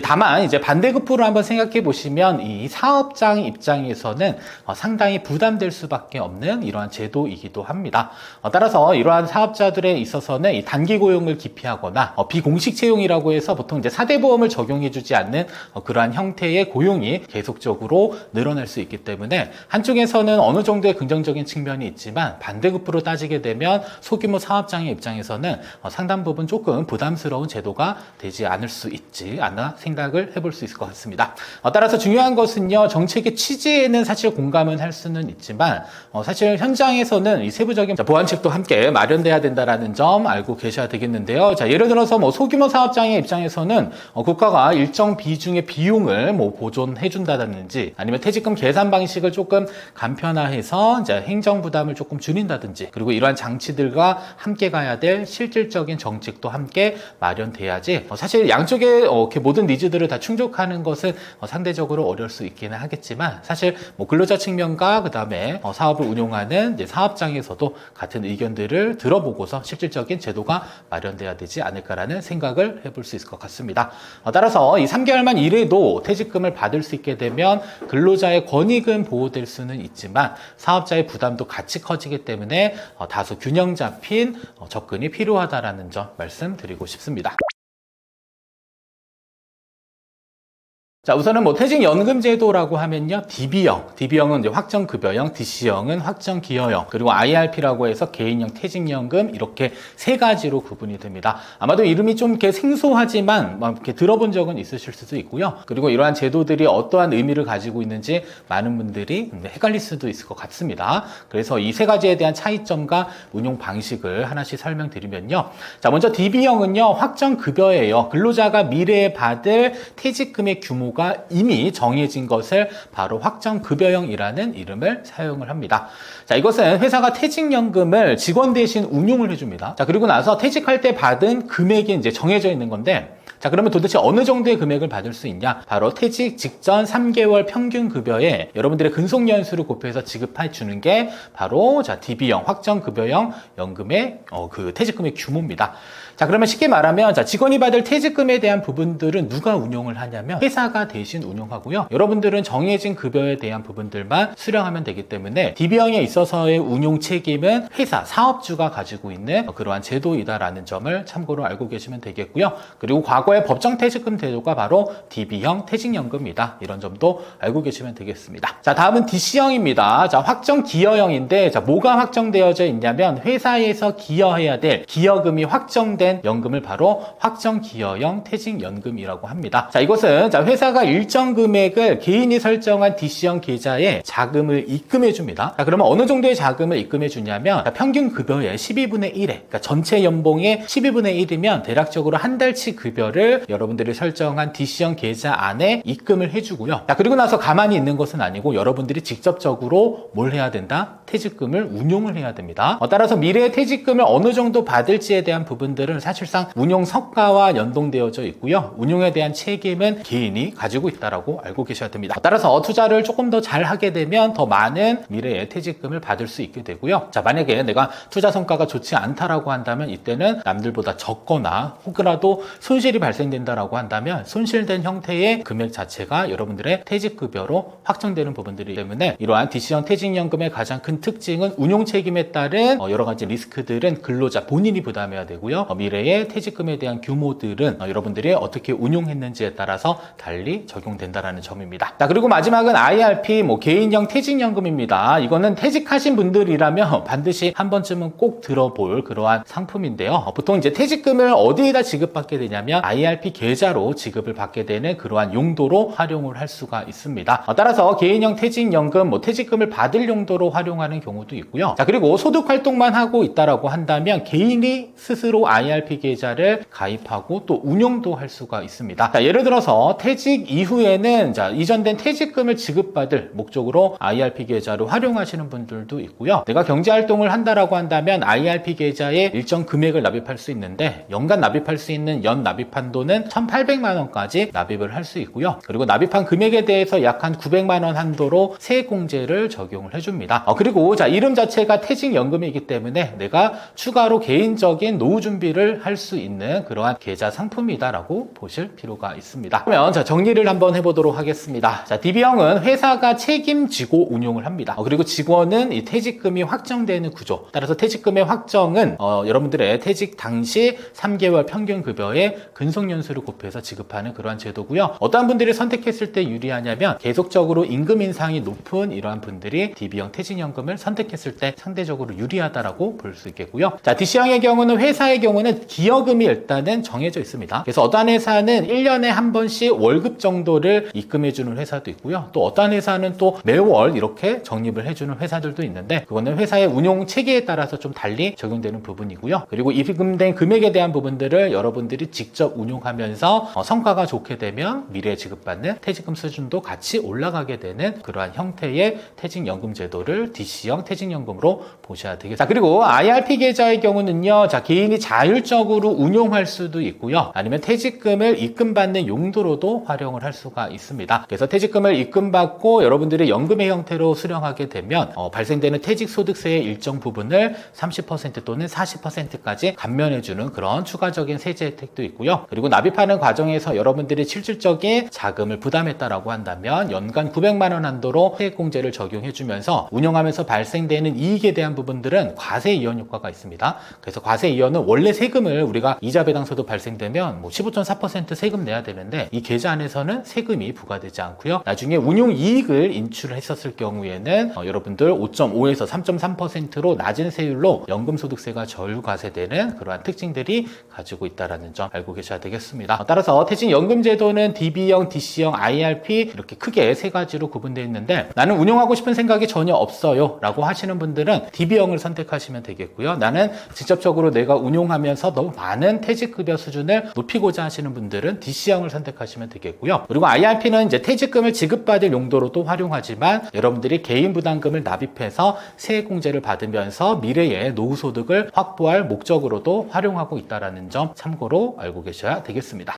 Speaker 1: 다만 이제 반대급부로 한번 생각해 보시면 이 사업장 입장에서는 상당히 부담될 수밖에 없는 이러한 제도이기도 합니다. 따라서 이러한 사업자들에 있어서는 이 단기 고용을 기피하거나 비공식 채용이라고 해서 보통 이제 4대 보험을 적용해주지 않는 그러한 형태의 고용이 계속적으로 늘어날 수 있기 때문에 한쪽에서는 어느 정도의 긍정적인 측면이 있지만 반대급부로 따지게 되면 소규모 사업장의 입장에서는 상당 부분 조금 부담스러운 제도가 되지 않을 수 있지 않나 생각을 해볼 수 있을 것 같습니다. 따라서 중요한 것은요, 정책의 취지에는 사실 공감은 할 수는 있지만 사실 현장에서는 이 세부적인 보완책도 함께 마련돼야 된다는 점 알고 계셔야 되겠는데요. 자, 예를 들어서 소규모 사업장의 입장에서는 국가가 일정 비중의 비용을 보존해 준다든지 아니면 퇴직금 계산 방식을 조금 간편화해서 이제 행정 부담을 조금 줄인다든지 그리고 이러한 장치들과 함께 가야 될 실질적인 정책도 함께 마련돼야지 사실 양쪽의 모든 니즈들을 다 충족하는 것은 상대적으로 어려울 수 있기는 하겠지만 사실 근로자 측면과 그 다음에 사업을 운용하는 이제 사업장에서도 같은 의견들을 들어보고서 실질적인 제도가 마련돼야 되지 않을까라는 생각을 해볼 수 있을 것 같습니다. 따라서 이 3개월만 일해도 퇴직금을 받을 수 있게 되면 근로자의 권익은 보호될 수는 있지만 사업자의 부담도 같이 커지기 때문에 다소 균형 잡힌 접근이 필요하다라는 점 말씀드리고 싶습니다. 자, 우선은 퇴직연금제도라고 하면요, DB형은 이제 확정급여형, DC형은 확정기여형, 그리고 IRP라고 해서 개인형 퇴직연금 이렇게 세 가지로 구분이 됩니다. 아마도 이름이 좀 이렇게 생소하지만 이렇게 들어본 적은 있으실 수도 있고요. 그리고 이러한 제도들이 어떠한 의미를 가지고 있는지 많은 분들이 헷갈릴 수도 있을 것 같습니다. 그래서 이 세 가지에 대한 차이점과 운용 방식을 하나씩 설명드리면요. 자, 먼저 DB형은요, 확정급여예요. 근로자가 미래에 받을 퇴직금의 규모가 이미 정해진 것을 바로 확정급여형이라는 이름을 사용을 합니다. 자, 이것은 회사가 퇴직연금을 직원 대신 운용을 해줍니다. 자, 그리고 나서 퇴직할 때 받은 금액이 이제 정해져 있는 건데, 자, 그러면 도대체 어느 정도의 금액을 받을 수 있냐? 바로 퇴직 직전 3개월 평균 급여에 여러분들의 근속 연수를 곱해서 지급해 주는 게 바로 DB형, 확정급여형 연금의 그 퇴직금의 규모입니다. 자, 그러면 쉽게 말하면 직원이 받을 퇴직금에 대한 부분들은 누가 운용을 하냐면 회사가 대신 운용하고요. 여러분들은 정해진 급여에 대한 부분들만 수령하면 되기 때문에 DB형에 있어서의 운용 책임은 회사, 사업주가 가지고 있는 그러한 제도이다라는 점을 참고로 알고 계시면 되겠고요. 그리고 과거 과거의 법정 퇴직금 제도가 바로 DB형 퇴직연금이다. 이런 점도 알고 계시면 되겠습니다. 자, 다음은 DC형입니다. 자, 확정 기여형인데, 자, 뭐가 확정되어져 있냐면 회사에서 기여해야 될 기여금이 확정된 연금을 바로 확정 기여형 퇴직연금이라고 합니다. 자, 이것은 자, 회사가 일정 금액을 개인이 설정한 DC형 계좌에 자금을 입금해 줍니다. 자, 그러면 어느 정도의 자금을 입금해 주냐면 자, 평균 급여의 12분의 1에, 그러니까 전체 연봉의 12분의 1이면 대략적으로 한 달치 급여를 여러분들이 설정한 DC형 계좌 안에 입금을 해주고요. 자, 그리고 나서 가만히 있는 것은 아니고 여러분들이 직접적으로 뭘 해야 된다? 퇴직금을 운용을 해야 됩니다. 따라서 미래의 퇴직금을 어느 정도 받을지에 대한 부분들은 사실상 운용 성과와 연동되어져 있고요. 운용에 대한 책임은 개인이 가지고 있다라고 알고 계셔야 됩니다. 따라서 투자를 조금 더 잘 하게 되면 더 많은 미래의 퇴직금을 받을 수 있게 되고요. 자, 만약에 내가 투자 성과가 좋지 않다라고 한다면 이때는 남들보다 적거나 혹여라도 손실이 발생된다라고 한다면 손실된 형태의 금액 자체가 여러분들의 퇴직급여로 확정되는 부분들이기 때문에 이러한 DC형 퇴직연금의 가장 큰 특징은 운용 책임에 따른 여러 가지 리스크들은 근로자 본인이 부담해야 되고요. 미래의 퇴직금에 대한 규모들은 여러분들이 어떻게 운용했는지에 따라서 달리 적용된다라는 점입니다. 자, 그리고 마지막은 IRP 개인형 퇴직연금입니다. 이거는 퇴직하신 분들이라면 반드시 한 번쯤은 꼭 들어볼 그러한 상품인데요. 보통 이제 퇴직금을 어디에다 지급받게 되냐면 IRP 계좌로 지급을 받게 되는 그러한 용도로 활용을 할 수가 있습니다. 따라서 개인형 퇴직연금, 퇴직금을 받을 용도로 활용하는 경우도 있고요. 자, 그리고 소득 활동만 하고 있다라고 한다면 개인이 스스로 IRP 계좌를 가입하고 또 운용도 할 수가 있습니다. 자, 예를 들어서 퇴직 이후에는 자, 이전된 퇴직금을 지급받을 목적으로 IRP 계좌를 활용하시는 분들도 있고요. 내가 경제활동을 한다라고 한다면 IRP 계좌에 일정 금액을 납입할 수 있는데 연간 납입할 수 있는 연 납입 한도는 1,800만 원까지 납입을 할 수 있고요. 그리고 납입한 금액에 대해서 약 한 900만 원 한도로 세액공제를 적용을 해줍니다. 그리고 자, 이름 자체가 퇴직연금이기 때문에 내가 추가로 개인적인 노후 준비를 할 수 있는 그러한 계좌 상품이다라고 보실 필요가 있습니다. 그러면 자, 정리를 한번 해보도록 하겠습니다. 자, DB형은 회사가 책임지고 운용을 합니다. 그리고 직원은 이 퇴직금이 확정되는 구조. 따라서 퇴직금의 확정은 여러분들의 퇴직 당시 3개월 평균 급여의 근속연수를 곱해서 지급하는 그러한 제도고요. 어떠한 분들이 선택했을 때 유리하냐면 계속적으로 임금 인상이 높은 이러한 분들이 DB형 퇴직연금을 선택했을 때 상대적으로 유리하다라고 볼 수 있겠고요. 자, DC형의 경우는 회사의 경우는 기여금이 일단은 정해져 있습니다. 그래서 어떠한 회사는 1년에 한 번씩 월급 정도를 입금해주는 회사도 있고요. 또 어떠한 회사는 또 매월 이렇게 적립을 해주는 회사들도 있는데 그거는 회사의 운용 체계에 따라서 좀 달리 적용되는 부분이고요. 그리고 입금된 금액에 대한 부분들을 여러분들이 직접 운용하면서 성과가 좋게 되면 미래에 지급받는 퇴직금 수준도 같이 올라가게 되는 그러한 형태의 퇴직연금 제도를 DC형 퇴직연금으로 보셔야 되겠습니다. 자, 그리고 IRP 계좌의 경우는요. 자, 개인이 자율적으로 운용할 수도 있고요. 아니면 퇴직금을 입금받는 용도로도 활용을 할 수가 있습니다. 그래서 퇴직금을 입금받고 여러분들이 연금의 형태로 수령하게 되면 발생되는 퇴직소득세의 일정 부분을 30% 또는 40%까지 감면해주는 그런 추가적인 세제 혜택도 있고요. 그리고 납입하는 과정에서 여러분들이 실질적인 자금을 부담했다라고 한다면 연간 900만 원 한도로 세액공제를 적용해주면서 운영하면서 발생되는 이익에 대한 부분들은 과세 이연 효과가 있습니다. 그래서 과세 이연은 원래 세금을 우리가 이자 배당소득 발생되면 15.4% 세금 내야 되는데 이 계좌 안에서는 세금이 부과되지 않고요. 나중에 운용 이익을 인출했었을 경우에는 여러분들 5.5에서 3.3%로 낮은 세율로 연금소득세가 저율과세되는 그러한 특징들이 가지고 있다는 점 알고 계셔야 되겠습니다. 따라서 퇴직연금제도는 DB형, DC형, IRP 이렇게 크게 세 가지로 구분되어 있는데 나는 운용하고 싶은 생각이 전혀 없어요 라고 하시는 분들은 DB형을 선택하시면 되겠고요. 나는 직접적으로 내가 운용하면서 너무 많은 퇴직급여 수준을 높이고자 하시는 분들은 DC형을 선택하시면 되겠고요. 그리고 IRP는 이제 퇴직금을 지급받을 용도로도 활용하지만 여러분들이 개인 부담금을 납입해서 세액공제를 받으면서 미래의 노후소득을 확보할 목적으로도 활용하고 있다는 점 참고로 알고 계셔야 되겠습니다.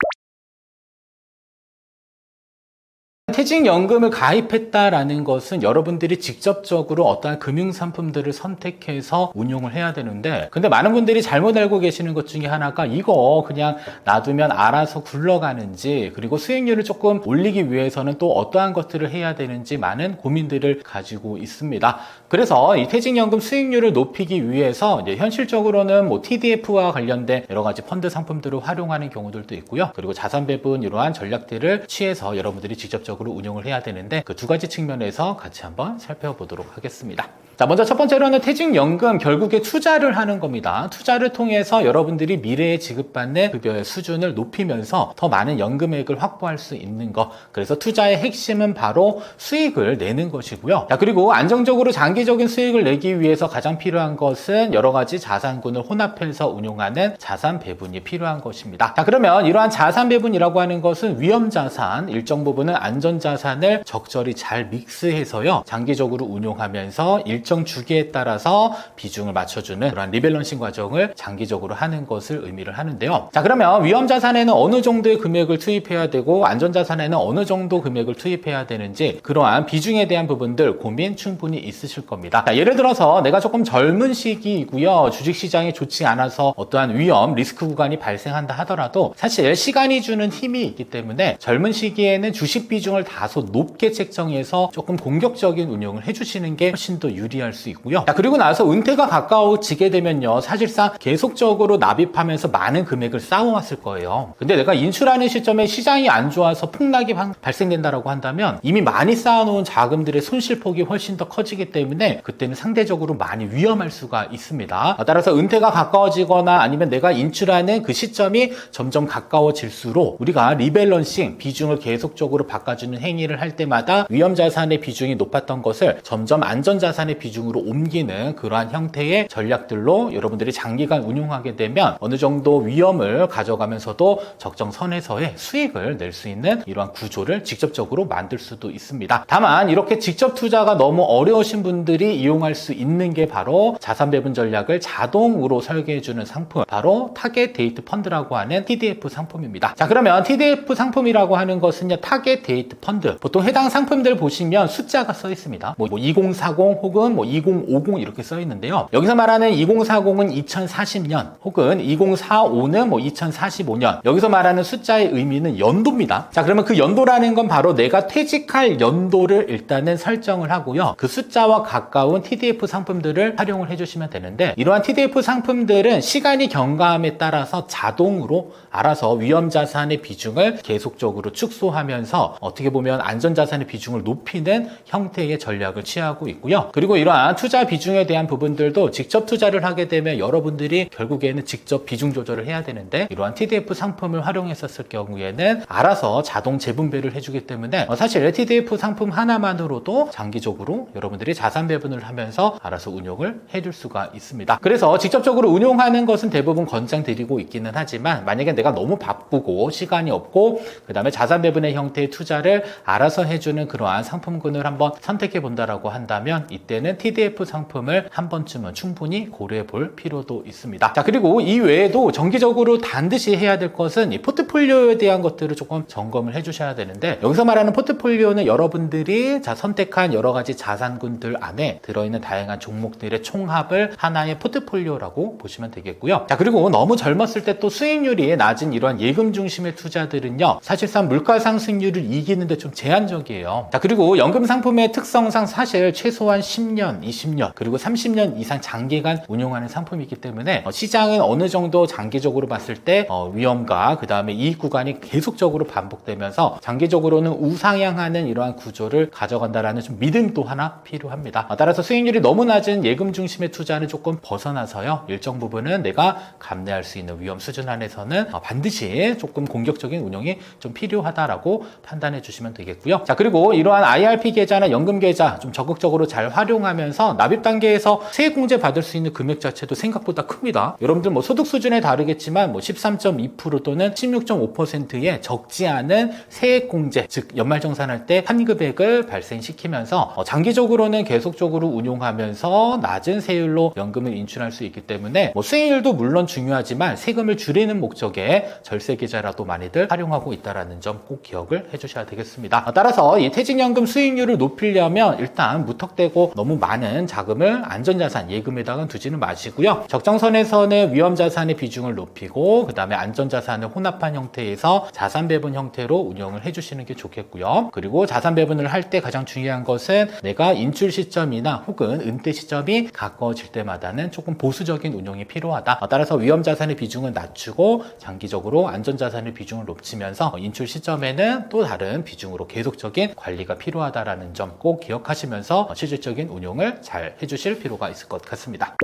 Speaker 1: 퇴직연금을 가입했다라는 것은 여러분들이 직접적으로 어떠한 금융상품들을 선택해서 운용을 해야 되는데, 근데 많은 분들이 잘못 알고 계시는 것 중에 하나가 이거 그냥 놔두면 알아서 굴러가는지, 그리고 수익률을 조금 올리기 위해서는 또 어떠한 것들을 해야 되는지 많은 고민들을 가지고 있습니다. 그래서 이 퇴직연금 수익률을 높이기 위해서 이제 현실적으로는 뭐 TDF와 관련된 여러 가지 펀드 상품들을 활용하는 경우들도 있고요. 그리고 자산 배분 이러한 전략들을 취해서 여러분들이 직접적으로 운용을 해야 되는데, 그 두 가지 측면에서 같이 한번 살펴보도록 하겠습니다. 자, 먼저 첫 번째로는 퇴직연금, 결국에 투자를 하는 겁니다. 투자를 통해서 여러분들이 미래에 지급받는 급여의 수준을 높이면서 더 많은 연금액을 확보할 수 있는 것. 그래서 투자의 핵심은 바로 수익을 내는 것이고요. 자, 그리고 안정적으로 장기적인 수익을 내기 위해서 가장 필요한 것은 여러 가지 자산군을 혼합해서 운용하는 자산 배분이 필요한 것입니다. 자, 그러면 이러한 자산 배분이라고 하는 것은 위험자산, 일정 부분은 안전자산을 적절히 잘 믹스해서요, 장기적으로 운용하면서 일정 주기에 따라서 비중을 맞춰주는 그런 리밸런싱 과정을 장기적으로 하는 것을 의미를 하는데요. 자, 그러면 위험자산에는 어느 정도의 금액을 투입해야 되고 안전자산에는 어느 정도 금액을 투입해야 되는지, 그러한 비중에 대한 부분들 고민 충분히 있으실 겁니다. 자, 예를 들어서 내가 조금 젊은 시기이고요, 주식시장이 좋지 않아서 어떠한 위험, 리스크 구간이 발생한다 하더라도 사실 시간이 주는 힘이 있기 때문에 젊은 시기에는 주식 비중을 다소 높게 책정해서 조금 공격적인 운용을 해주시는 게 훨씬 더 유리할 수 있고요. 자, 그리고 나서 은퇴가 가까워지게 되면요, 사실상 계속적으로 납입하면서 많은 금액을 쌓아왔을 거예요. 근데 내가 인출하는 시점에 시장이 안 좋아서 폭락이 발생된다라고 한다면 이미 많이 쌓아놓은 자금들의 손실폭이 훨씬 더 커지기 때문에 그때는 상대적으로 많이 위험할 수가 있습니다. 따라서 은퇴가 가까워지거나 아니면 내가 인출하는 그 시점이 점점 가까워질수록 우리가 리밸런싱, 비중을 계속적으로 바꿔주는 행위를 할 때마다 위험자산의 비중이 높았던 것을 점점 안전자산의 비중으로 옮기는 그러한 형태의 전략들로 여러분들이 장기간 운용하게 되면 어느 정도 위험을 가져가면서도 적정선에서의 수익을 낼 수 있는 이러한 구조를 직접적으로 만들 수도 있습니다. 다만 이렇게 직접 투자가 너무 어려우신 분들이 이용할 수 있는 게 바로 자산 배분 전략을 자동으로 설계해주는 상품, 바로 타겟 데이트 펀드라고 하는 TDF 상품입니다. 자, 그러면 TDF 상품이라고 하는 것은요, 타겟 데이트 펀드, 보통 해당 상품들 보시면 숫자가 써 있습니다. 뭐 2040 혹은 뭐 2050 이렇게 써 있는데요. 여기서 말하는 2040은 2040년 혹은 2045는 뭐 2045년, 여기서 말하는 숫자의 의미는 연도입니다. 자, 그러면 그 연도라는 건 바로 내가 퇴직할 연도를 일단은 설정을 하고요, 그 숫자와 가까운 TDF 상품들을 활용을 해주시면 되는데, 이러한 TDF 상품들은 시간이 경과함에 따라서 자동으로 알아서 위험자산의 비중을 계속적으로 축소하면서 어떻게 보면 안전자산의 비중을 높이는 형태의 전략을 취하고 있고요. 그리고 이러한 투자 비중에 대한 부분들도 직접 투자를 하게 되면 여러분들이 결국에는 직접 비중 조절을 해야 되는데, 이러한 TDF 상품을 활용했었을 경우에는 알아서 자동 재분배를 해주기 때문에 사실 TDF 상품 하나만으로도 장기적으로 여러분들이 자산 배분을 하면서 알아서 운용을 해줄 수가 있습니다. 그래서 직접적으로 운용하는 것은 대부분 권장드리고 있기는 하지만, 만약에 내가 너무 바쁘고 시간이 없고 그 다음에 자산 배분의 형태의 투자를 알아서 해주는 그러한 상품군을 한번 선택해 본다라고 한다면 이때는 TDF 상품을 한 번쯤은 충분히 고려해 볼 필요도 있습니다. 자, 그리고 이 외에도 정기적으로 반드시 해야 될 것은 이 포트폴리오에 대한 것들을 조금 점검을 해주셔야 되는데, 여기서 말하는 포트폴리오는 여러분들이 선택한 여러 가지 자산군들 안에 들어있는 다양한 종목들의 총합을 하나의 포트폴리오라고 보시면 되겠고요. 자, 그리고 너무 젊었을 때 또 수익률이 낮은 이러한 예금 중심의 투자들은요, 사실상 물가 상승률을 이기는데 좀 제한적이에요. 자, 그리고 연금 상품의 특성상 사실 최소한 10년, 20년, 그리고 30년 이상 장기간 운용하는 상품이기 때문에 시장은 어느 정도 장기적으로 봤을 때 위험과 그 다음에 이익 구간이 계속적으로 반복되면서 장기적으로는 우상향하는 이러한 구조를 가져간다라는 좀 믿음도 하나 필요합니다. 따라서 수익률이 너무 낮은 예금 중심의 투자는 조금 벗어나서요, 일정 부분은 내가 감내할 수 있는 위험 수준 안에서는 반드시 조금 공격적인 운용이 좀 필요하다라고 판단해 주시면 되겠고요. 자, 그리고 이러한 IRP 계좌나 연금 계좌 좀 적극적으로 잘 활용하는 운용하면서 납입 단계에서 세액공제 받을 수 있는 금액 자체도 생각보다 큽니다. 여러분들 뭐 소득 수준에 다르겠지만 뭐 13.2% 또는 16.5%의 적지 않은 세액공제, 즉 연말정산할 때 환급액을 발생시키면서 장기적으로는 계속적으로 운용하면서 낮은 세율로 연금을 인출할 수 있기 때문에 뭐 수익률도 물론 중요하지만 세금을 줄이는 목적의 절세 계좌라도 많이들 활용하고 있다는 점 꼭 기억을 해주셔야 되겠습니다. 따라서 이 퇴직연금 수익률을 높이려면 일단 무턱대고 너무 많은 자금을 안전자산, 예금에다가 두지는 마시고요. 적정선에서는 위험자산의 비중을 높이고 그 다음에 안전자산을 혼합한 형태에서 자산배분 형태로 운영을 해주시는 게 좋겠고요. 그리고 자산배분을 할 때 가장 중요한 것은 내가 인출 시점이나 혹은 은퇴 시점이 가까워질 때마다는 조금 보수적인 운용이 필요하다. 따라서 위험자산의 비중은 낮추고 장기적으로 안전자산의 비중을 높이면서 인출 시점에는 또 다른 비중으로 계속적인 관리가 필요하다는 점 꼭 기억하시면서 실질적인 운용을 잘 해주실 필요가 있을 것 같습니다.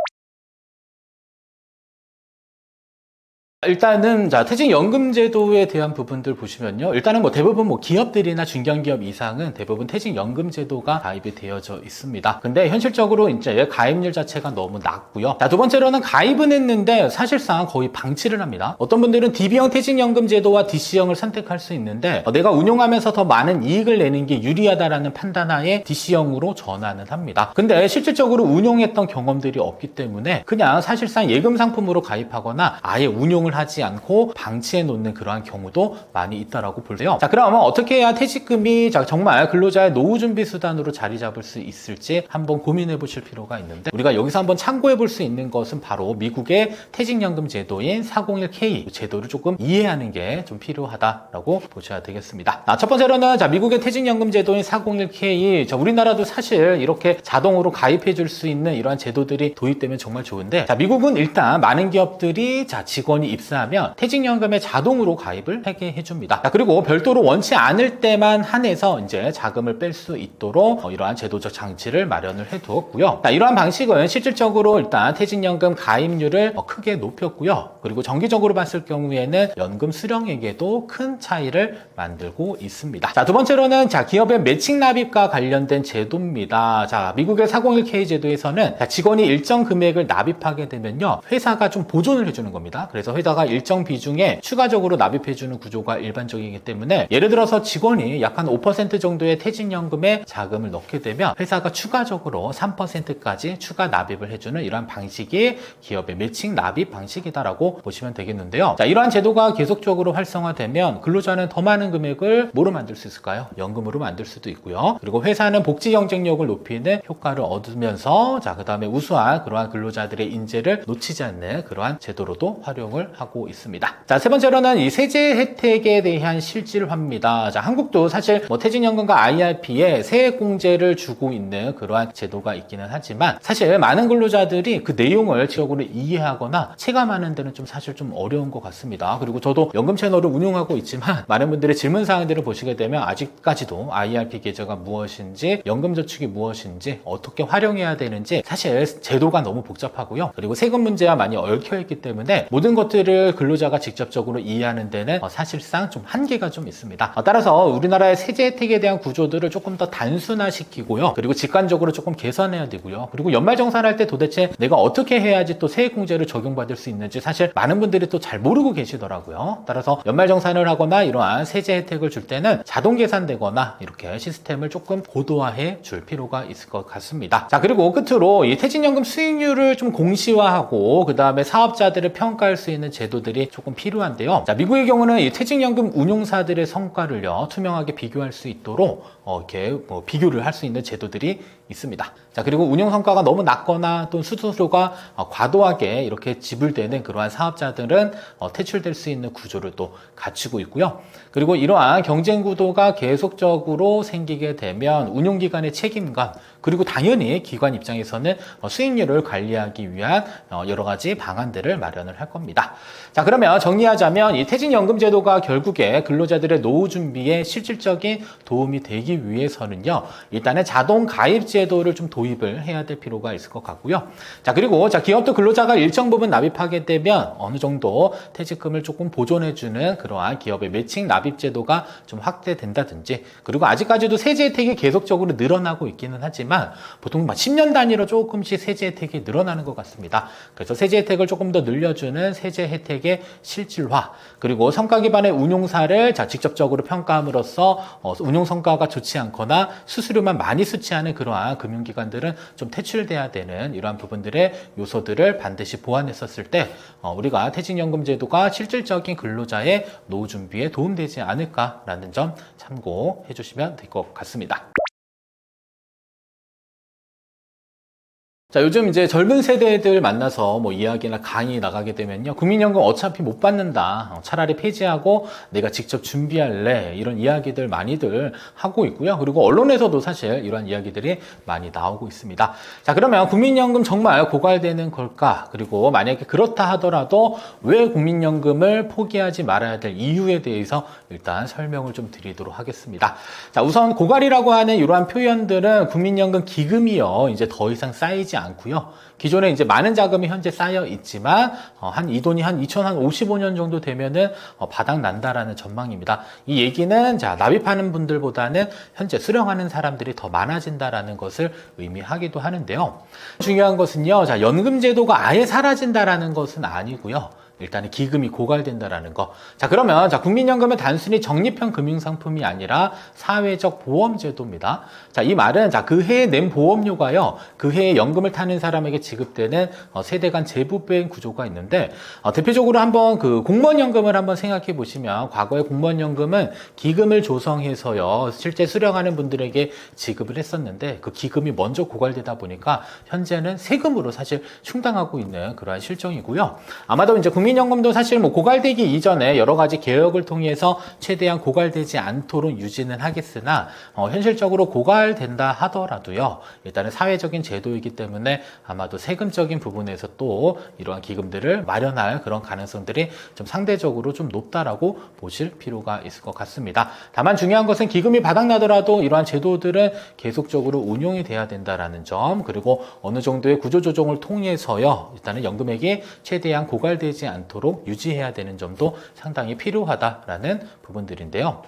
Speaker 1: 일단은 퇴직연금제도에 대한 부분들 보시면요. 일단은 뭐 대부분 뭐 기업들이나 중견기업 이상은 대부분 퇴직연금제도가 가입이 되어져 있습니다. 근데 현실적으로 이제 가입률 자체가 너무 낮고요. 두 번째로는 가입은 했는데 사실상 거의 방치를 합니다. 어떤 분들은 DB형 퇴직연금제도와 DC형을 선택할 수 있는데 내가 운용하면서 더 많은 이익을 내는 게 유리하다라는 판단하에 DC형으로 전환을 합니다. 근데 실질적으로 운용했던 경험들이 없기 때문에 그냥 사실상 예금 상품으로 가입하거나 아예 운용을 하지 않고 방치해 놓는 그러한 경우도 많이 있다라고 볼게요. 자, 그러면 어떻게 해야 퇴직금이 정말 근로자의 노후 준비 수단으로 자리 잡을 수 있을지 한번 고민해 보실 필요가 있는데, 우리가 여기서 한번 참고해 볼 수 있는 것은 바로 미국의 퇴직연금 제도인 401k 제도를 조금 이해하는 게 좀 필요하다라고 보셔야 되겠습니다. 첫 번째로는 미국의 퇴직연금 제도인 401k, 우리나라도 사실 이렇게 자동으로 가입해 줄 수 있는 이러한 제도들이 도입되면 정말 좋은데, 미국은 일단 많은 기업들이 직원이 입사하면 퇴직연금에 자동으로 가입을 하게 해줍니다. 그리고 별도로 원치 않을 때만 한해서 이제 자금을 뺄 수 있도록 이러한 제도적 장치를 마련을 해두었고요. 이러한 방식은 실질적으로 일단 퇴직연금 가입률을 크게 높였고요. 그리고 정기적으로 봤을 경우에는 연금 수령액에도 큰 차이를 만들고 있습니다. 두 번째로는 기업의 매칭 납입과 관련된 제도입니다. 미국의 401k 제도에서는 직원이 일정 금액을 납입하게 되면요, 회사가 좀 보존을 해주는 겁니다. 그래서 회사가 일정 비중에 추가적으로 납입해주는 구조가 일반적이기 때문에, 예를 들어서 직원이 약 한 5% 정도의 퇴직연금에 자금을 넣게 되면 회사가 추가적으로 3%까지 추가 납입을 해주는 이러한 방식이 기업의 매칭 납입 방식이다라고 보시면 되겠는데요. 이러한 제도가 계속적으로 활성화되면 근로자는 더 많은 금액을 뭐로 만들 수 있을까요? 연금으로 만들 수도 있고요. 그리고 회사는 복지 경쟁력을 높이는 효과를 얻으면서 그 다음에 우수한 그러한 근로자들의 인재를 놓치지 않는 그러한 제도로도 활용을 하고 있습니다. 세 번째로는 이 세제 혜택에 대한 실질화입니다. 한국도 사실 뭐 퇴직연금과 IRP에 세액공제를 주고 있는 그러한 제도가 있기는 하지만, 사실 많은 근로자들이 그 내용을 지적으로 이해하거나 체감하는 데는 사실 좀 어려운 것 같습니다. 그리고 저도 연금 채널을 운영하고 있지만 많은 분들의 질문 사항들을 보시게 되면 아직까지도 IRP 계좌가 무엇인지, 연금저축이 무엇인지, 어떻게 활용해야 되는지 사실 제도가 너무 복잡하고요. 그리고 세금 문제와 많이 얽혀있기 때문에 모든 것들을 근로자가 직접적으로 이해하는 데는 사실상 좀 한계가 좀 있습니다. 따라서 우리나라의 세제 혜택에 대한 구조들을 조금 더 단순화시키고요. 그리고 직관적으로 조금 개선해야 되고요. 그리고 연말정산할 때 도대체 내가 어떻게 해야지 또 세액공제를 적용받을 수 있는지 사실 많은 분들이 또 잘 모르고 계시더라고요. 따라서 연말정산을 하거나 이러한 세제 혜택을 줄 때는 자동 계산되거나 이렇게 시스템을 조금 고도화해 줄 필요가 있을 것 같습니다. 그리고 끝으로 이 퇴직연금 수익률을 좀 공시화하고 그 다음에 사업자들을 평가할 수 있는 제도들이 조금 필요한데요. 미국의 경우는 이 퇴직연금 운용사들의 성과를요, 투명하게 비교할 수 있도록 이렇게 비교를 할 수 있는 제도들이 있습니다. 그리고 운영 성과가 너무 낮거나 또 수수료가 과도하게 이렇게 지불되는 그러한 사업자들은 퇴출될 수 있는 구조를 또 갖추고 있고요. 그리고 이러한 경쟁 구도가 계속적으로 생기게 되면 운용기관의 책임감, 그리고 당연히 기관 입장에서는 수익률을 관리하기 위한 여러 가지 방안들을 마련을 할 겁니다. 그러면 정리하자면 이 퇴직연금 제도가 결국에 근로자들의 노후 준비에 실질적인 도움이 되기 하기 위해서는요, 일단은 자동 가입 제도를 좀 도입을 해야 될 필요가 있을 것 같고요. 자, 그리고 기업도 근로자가 일정 부분 납입하게 되면 어느 정도 퇴직금을 조금 보존해주는 그러한 기업의 매칭 납입 제도가 좀 확대된다든지, 그리고 아직까지도 세제 혜택이 계속적으로 늘어나고 있기는 하지만 보통 10년 단위로 조금씩 세제 혜택이 늘어나는 것 같습니다. 그래서 세제 혜택을 조금 더 늘려주는 세제 혜택의 실질화, 그리고 성과 기반의 운용사를 직접적으로 평가함으로써 운용 성과가 좋지 않거나 수수료만 많이 수취하는 그러한 금융기관들은 좀 퇴출돼야 되는 이러한 부분들의 요소들을 반드시 보완했었을 때 우리가 퇴직연금 제도가 실질적인 근로자의 노후 준비에 도움되지 않을까라는 점 참고해 주시면 될 것 같습니다. 자, 요즘 이제 젊은 세대들 만나서 이야기나 강의 나가게 되면요, 국민연금 어차피 못 받는다, 차라리 폐지하고 내가 직접 준비할래, 이런 이야기들 많이들 하고 있고요. 그리고 언론에서도 사실 이런 이야기들이 많이 나오고 있습니다. 자, 그러면 국민연금 정말 고갈되는 걸까? 그리고 만약에 그렇다 하더라도 왜 국민연금을 포기하지 말아야 될 이유에 대해서 일단 설명을 좀 드리도록 하겠습니다. 자, 우선 고갈이라고 하는 이러한 표현들은 국민연금 기금이요, 이제 더 이상 쌓이지 않고요. 기존에 이제 많은 자금이 현재 쌓여 있지만 이 돈이 한 2055년 정도 되면은 바닥 난다라는 전망입니다. 이 얘기는 납입하는 분들보다는 현재 수령하는 사람들이 더 많아진다라는 것을 의미하기도 하는데요. 중요한 것은요, 연금 제도가 아예 사라진다라는 것은 아니고요. 일단은 기금이 고갈된다라는 거. 자, 그러면 국민연금은 단순히 적립형 금융상품이 아니라 사회적 보험제도입니다. 자, 이 말은 그 해에 낸 보험료가요, 그 해에 연금을 타는 사람에게 지급되는 세대 간 재부배 구조가 있는데, 대표적으로 한번 공무원연금을 한번 생각해 보시면, 과거에 공무원연금은 기금을 조성해서요, 실제 수령하는 분들에게 지급을 했었는데, 그 기금이 먼저 고갈되다 보니까 현재는 세금으로 사실 충당하고 있는 그러한 실정이고요. 아마도 이제 국민연금도 사실 고갈되기 이전에 여러 가지 개혁을 통해서 최대한 고갈되지 않도록 유지는 하겠으나, 현실적으로 고갈된다 하더라도요, 일단은 사회적인 제도이기 때문에 아마도 세금적인 부분에서 또 이러한 기금들을 마련할 그런 가능성들이 좀 상대적으로 좀 높다라고 보실 필요가 있을 것 같습니다. 다만 중요한 것은 기금이 바닥나더라도 이러한 제도들은 계속적으로 운용이 돼야 된다라는 점, 그리고 어느 정도의 구조조정을 통해서요, 일단은 연금액이 최대한 고갈되지 않도록 유지해야 되는 점도 상당히 필요하다라는 부분들인데요.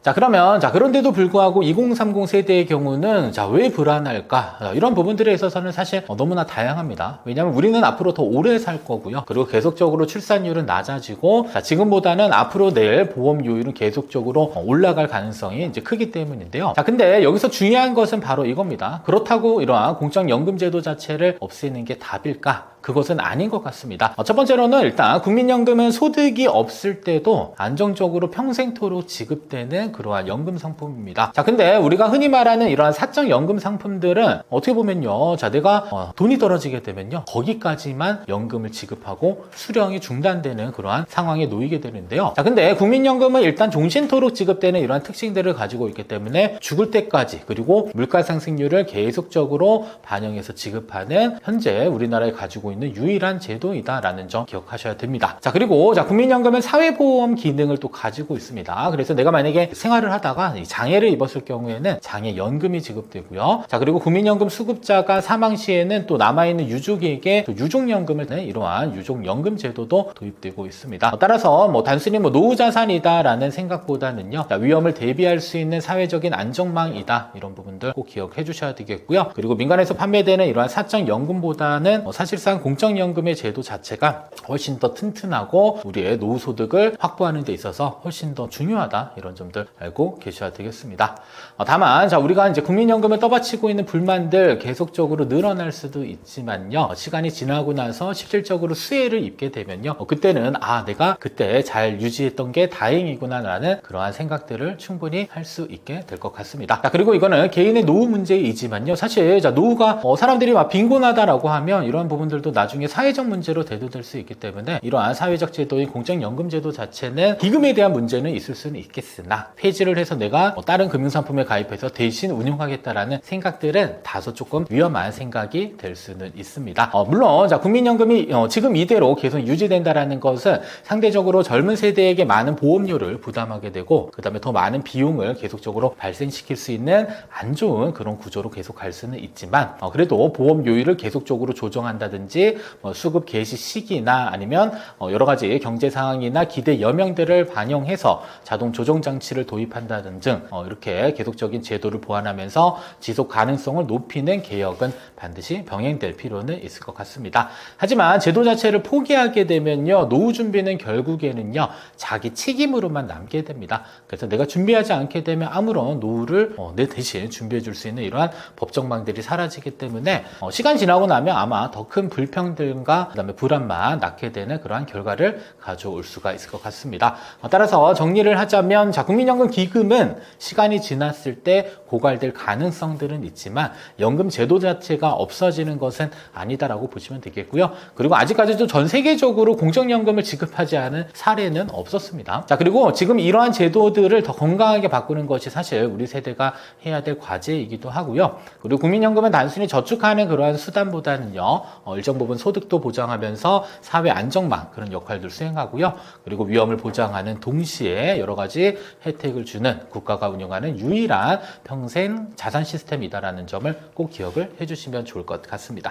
Speaker 1: 자, 그러면 그런데도 불구하고 2030 세대의 경우는 왜 불안할까? 이런 부분들에 있어서는 사실 너무나 다양합니다. 왜냐하면 우리는 앞으로 더 오래 살 거고요. 그리고 계속적으로 출산율은 낮아지고, 앞으로 앞으로 낼 보험료율은 계속적으로 올라갈 가능성이 이제 크기 때문인데요. 자, 근데 여기서 중요한 것은 바로 이겁니다. 그렇다고 이러한 공적연금제도 자체를 없애는 게 답일까? 그것은 아닌 것 같습니다. 첫 번째로는 일단 국민연금은 소득이 없을 때도 안정적으로 평생토록 지급되는 그러한 연금 상품입니다. 자, 근데 우리가 흔히 말하는 이러한 사적 연금 상품들은 어떻게 보면요, 내가 돈이 떨어지게 되면요, 거기까지만 연금을 지급하고 수령이 중단되는 그러한 상황에 놓이게 되는데요. 자, 근데 국민연금은 일단 종신토록 지급되는 이러한 특징들을 가지고 있기 때문에 죽을 때까지, 그리고 물가 상승률을 계속적으로 반영해서 지급하는 현재 우리나라에 가지고 있는 유일한 제도이다라는 점 기억하셔야 됩니다. 자, 그리고 국민연금은 사회보험 기능을 또 가지고 있습니다. 그래서 내가 만약에 생활을 하다가 장애를 입었을 경우에는 장애연금이 지급되고요. 자, 그리고 국민연금 수급자가 사망 시에는 또 남아있는 유족에게 또 유족연금을 내는 이러한 유족연금 제도도 도입되고 있습니다. 따라서 단순히 노후자산이다라는 생각보다는요, 위험을 대비할 수 있는 사회적인 안정망이다, 이런 부분들 꼭 기억해 주셔야 되겠고요. 그리고 민간에서 판매되는 이러한 사적연금보다는 사실상 공적연금의 제도 자체가 훨씬 더 튼튼하고 우리의 노후 소득을 확보하는 데 있어서 훨씬 더 중요하다, 이런 점들 알고 계셔야 되겠습니다. 다만 우리가 이제 국민연금을 떠받치고 있는 불만들 계속적으로 늘어날 수도 있지만요, 시간이 지나고 나서 실질적으로 수혜를 입게 되면요, 그때는 내가 그때 잘 유지했던 게 다행이구나 라는 그러한 생각들을 충분히 할 수 있게 될 것 같습니다. 자, 그리고 이거는 개인의 노후 문제이지만요, 사실 노후가 사람들이 빈곤하다라고 하면 이런 부분들도 나중에 사회적 문제로 대두될 수 있기 때문에 이러한 사회적 제도인 공적연금 제도 자체는 기금에 대한 문제는 있을 수는 있겠으나 폐지를 해서 내가 다른 금융상품에 가입해서 대신 운용하겠다라는 생각들은 다소 조금 위험한 생각이 될 수는 있습니다. 물론 자, 국민연금이 지금 이대로 계속 유지된다라는 것은 상대적으로 젊은 세대에게 많은 보험료를 부담하게 되고, 그 다음에 더 많은 비용을 계속적으로 발생시킬 수 있는 안 좋은 그런 구조로 계속 갈 수는 있지만, 그래도 보험료율을 계속적으로 조정한다든지 수급 개시 시기나 아니면 여러 가지 경제 상황이나 기대 여명들을 반영해서 자동 조정 장치를 도입한다든 등 이렇게 계속적인 제도를 보완하면서 지속 가능성을 높이는 개혁은 반드시 병행될 필요는 있을 것 같습니다. 하지만 제도 자체를 포기하게 되면요, 노후 준비는 결국에는요 자기 책임으로만 남게 됩니다. 그래서 내가 준비하지 않게 되면 아무런 노후를 내 대신 준비해 줄 수 있는 이러한 법정망들이 사라지기 때문에 시간 지나고 나면 아마 더 큰 불평등과 그다음에 불안만 낳게 되는 그러한 결과를 가져올 수가 있을 것 같습니다. 따라서 정리를 하자면, 자, 국민연금 기금은 시간이 지났을 때 고갈될 가능성들은 있지만 연금 제도 자체가 없어지는 것은 아니다라고 보시면 되겠고요. 그리고 아직까지도 전 세계적으로 공적연금을 지급하지 않은 사례는 없었습니다. 자, 그리고 지금 이러한 제도들을 더 건강하게 바꾸는 것이 사실 우리 세대가 해야 될 과제이기도 하고요. 그리고 국민연금은 단순히 저축하는 그러한 수단보다는요, 일정 부분 소득도 보장하면서 사회 안정망 그런 역할들 수행하고요. 그리고 위험을 보장하는 동시에 여러 가지 혜택을 주는 국가가 운영하는 유일한 평생 자산 시스템이다라는 점을 꼭 기억을 해주시면 좋을 것 같습니다.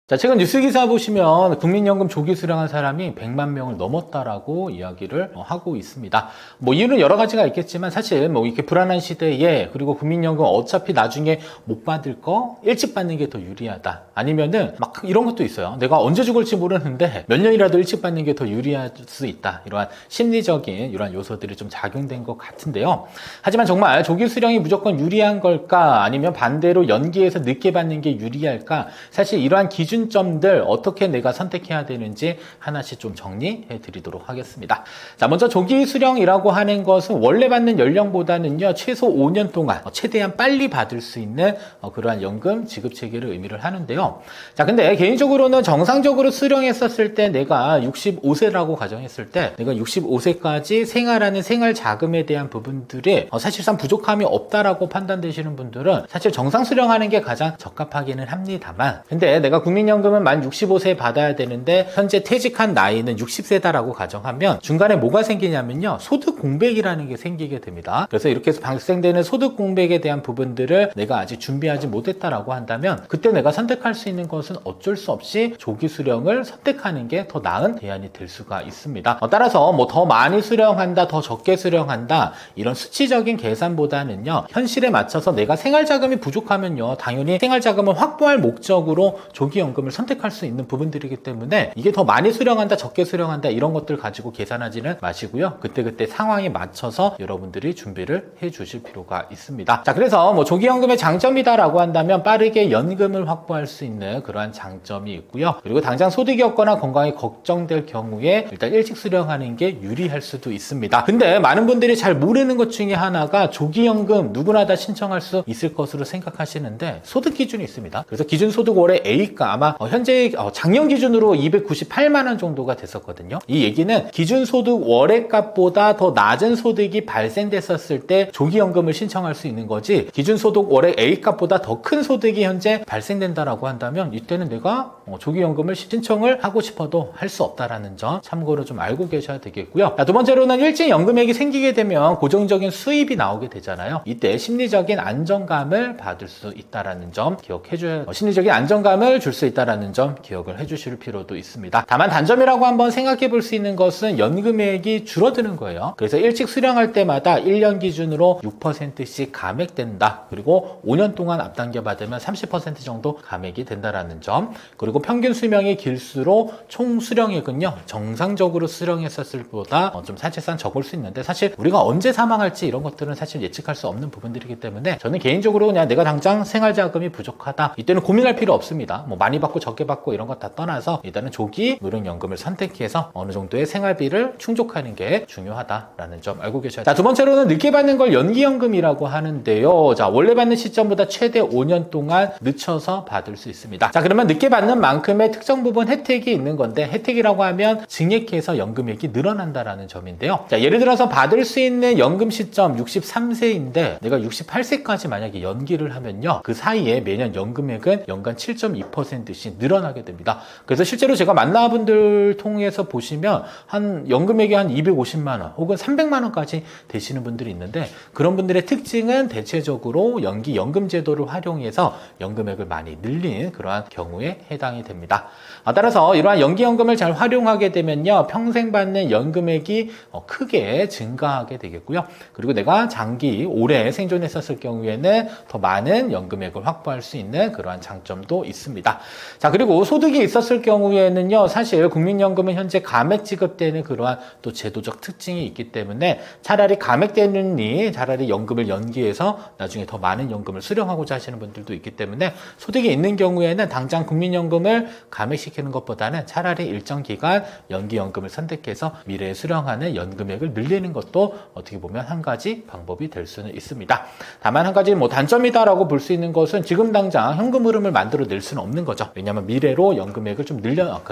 Speaker 1: 자, 최근 뉴스 기사 보시면 국민연금 조기 수령한 사람이 100만 명을 넘었다라고 이야기를 하고 있습니다. 이유는 여러 가지가 있겠지만 사실 이렇게 불안한 시대에, 그리고 국민연금 어차피 나중에 못 받을 거 일찍 받는 게 더 유리하다. 아니면은 막 이런 것도 있어요. 내가 언제 죽을지 모르는데 몇 년이라도 일찍 받는 게 더 유리할 수 있다. 이러한 심리적인 이러한 요소들이 좀 작용된 것 같은데요. 하지만 정말 조기 수령이 무조건 유리한 걸까? 아니면 반대로 연기해서 늦게 받는 게 유리할까? 사실 이러한 기준점들 어떻게 내가 선택해야 되는지 하나씩 좀 정리해 드리도록 하겠습니다. 자, 먼저 조기 수령이라고 하는 것은 원래 받는 연령보다는요, 최소 5년 동안 최대한 빨리 받을 수 있는 그러한 연금 지급 체계를 의미를 하는데요. 자, 근데 개인적으로는 정상적으로 수령했었을 때, 내가 65세라고 가정했을 때 내가 65세까지 생활하는 생활 자금에 대한 부분들이 사실상 부족함이 없다라고 판단되시는 분들은 사실 정상 수령하는 게 가장 적합하기는 합니다만, 근데 내가 국민연금은 만 65세에 받아야 되는데 현재 퇴직한 나이는 60세다라고 가정하면 중간에 뭐가 생기냐면요, 소득 공백이라는 게 생기게 됩니다. 그래서 이렇게 해서 발생되는 소득 공백에 대한 부분들을 내가 아직 준비하지 못했다라고 한다면, 그때 내가 선택할 수 있는 것은 어쩔 수 없이 조기 수령을 선택하는 게 더 나은 대안이 될 수가 있습니다. 따라서 더 많이 수령한다, 더 적게 수령한다, 이런 수치적인 계산보다는요, 현실에 맞춰서 내가 생활자금이 부족하면요, 당연히 생활자금을 확보할 목적으로 조기연금을 선택할 수 있는 부분들이기 때문에 이게 더 많이 수령한다, 적게 수령한다, 이런 것들 가지고 계산하지는 마시고요. 그때그때 상황에 맞춰서 여러분들이 준비를 해 주실 필요가 있습니다. 자, 그래서 조기연금의 장점이다라고 한다면 빠르게 연금을 확보할 수 있는 그러한 장점이 있고요. 그리고 당장 소득이 없거나 건강이 걱정될 경우에 일단 일찍 수령하는 게 유리할 수도 있습니다. 근데 많은 분들이 잘 모르는 것 중에 하나가, 조기연금 누구나 다 신청할 수 있을 것으로 생각하시는데 소득 기준이 있습니다. 그래서 기준소득 월에 A가 아마 현재 작년 기준으로 298만 원 정도가 됐었거든요. 이 얘기는 기준소득 월의 값보다 더 낮은 소득이 발생됐었을 때 조기연금을 신청할 수 있는 거지, 기준소득 월의 A 값보다 더 큰 소득이 현재 발생된다라고 한다면 이때는 내가 조기연금을 신청을 하고 싶어도 할 수 없다라는 점 참고로 좀 알고 계셔야 되겠고요. 두 번째로는 일찍 연금액이 생기게 되면 고정적인 수입이 나오게 되잖아요. 이때 심리적인 안정감을 받을 수 있다라는 점 기억해줘야, 심리적인 안정감을 줄 수 있다라는 점 기억을 해주실 필요도 있습니다. 다만 단점이라고 한번 생각해 볼 수 있는 것은 연금액이 줄어드는 거예요. 그래서 일찍 수령할 때마다 1년 기준으로 6%씩 감액된다. 그리고 5년 동안 앞당겨 받으면 30% 정도 감액이 된다라는 점. 그리고 평균 수명이 길수록 총 수령액은요, 정상적으로 수령했었을 보다 좀 사실상 적을 수 있는데, 사실 우리가 언제 사망할지 이런 것들은 사실 예측할 수 없는 부분들이기 때문에 저는 개인적으로 그냥 내가 당장 생활자금이 부족하다, 이때는 고민할 필요 없습니다. 많이 받고 적게 받고 이런 거 다 떠나서 일단은 조기 노령연금을 선택해서 어느 정도의 생활비를 충족하는 게 중요하다라는 점 알고 계셔야 돼요. 자, 두 번째로는 늦게 받는 걸 연기연금이라고 하는데요. 자, 원래 받는 시점보다 최대 5년 동안 늦춰서 받을 수 있습니다. 자, 그러면 늦게 받는 만큼의 특정 부분 혜택이 있는 건데, 혜택이라고 하면 증액해서 연금액이 늘어난다라는 점인데요. 자, 예를 들어서 받을 수 있는 연금 시점 63세인데 내가 68세까지 만약에 연기를 하면요, 그 사이에 매년 연금액은 연간 7.2%씩 늘어나게 됩니다. 그래서 실제로 제가 만나분들 통해서 보시면 한 연금액이 한 250만 원 혹은 300만 원까지 되시는 분들이 있는데, 그런 분들의 특징은 대체적으로 연기 연금 제도를 활용해서 연금액을 많이 늘린 그러한 경우에 해당이 됩니다. 따라서 이러한 연기 연금을 잘 활용하게 되면요, 평생 받는 연금액이 크게 증가하게 되겠고요. 그리고 내가 장기 오래 생존했었을 경우에는 더 많은 연금액을 확보할 수 있는 그러한 장점도 있습니다. 자, 그리고 소득이 있었을 경우에는요, 사실 국민연금은 현재 감액 지급되는 그러한 또 제도적 특징이 있기 때문에 차라리 감액되느니 차라리 연금을 연기해서 나중에 더 많은 연금을 수령하고자 하시는 분들도 있기 때문에, 소득이 있는 경우에는 당장 국민연금을 감액시키는 것보다는 차라리 일정 기간 연기연금을 선택해서 미래에 수령하는 연금액을 늘리는 것도 어떻게 보면 한 가지 방법이 될 수는 있습니다. 다만 한 가지 단점이다라고 볼 수 있는 것은 지금 당장 현금 흐름을 만들어 낼 수는 없는 거죠. 왜냐하면 미래로 연금액을 좀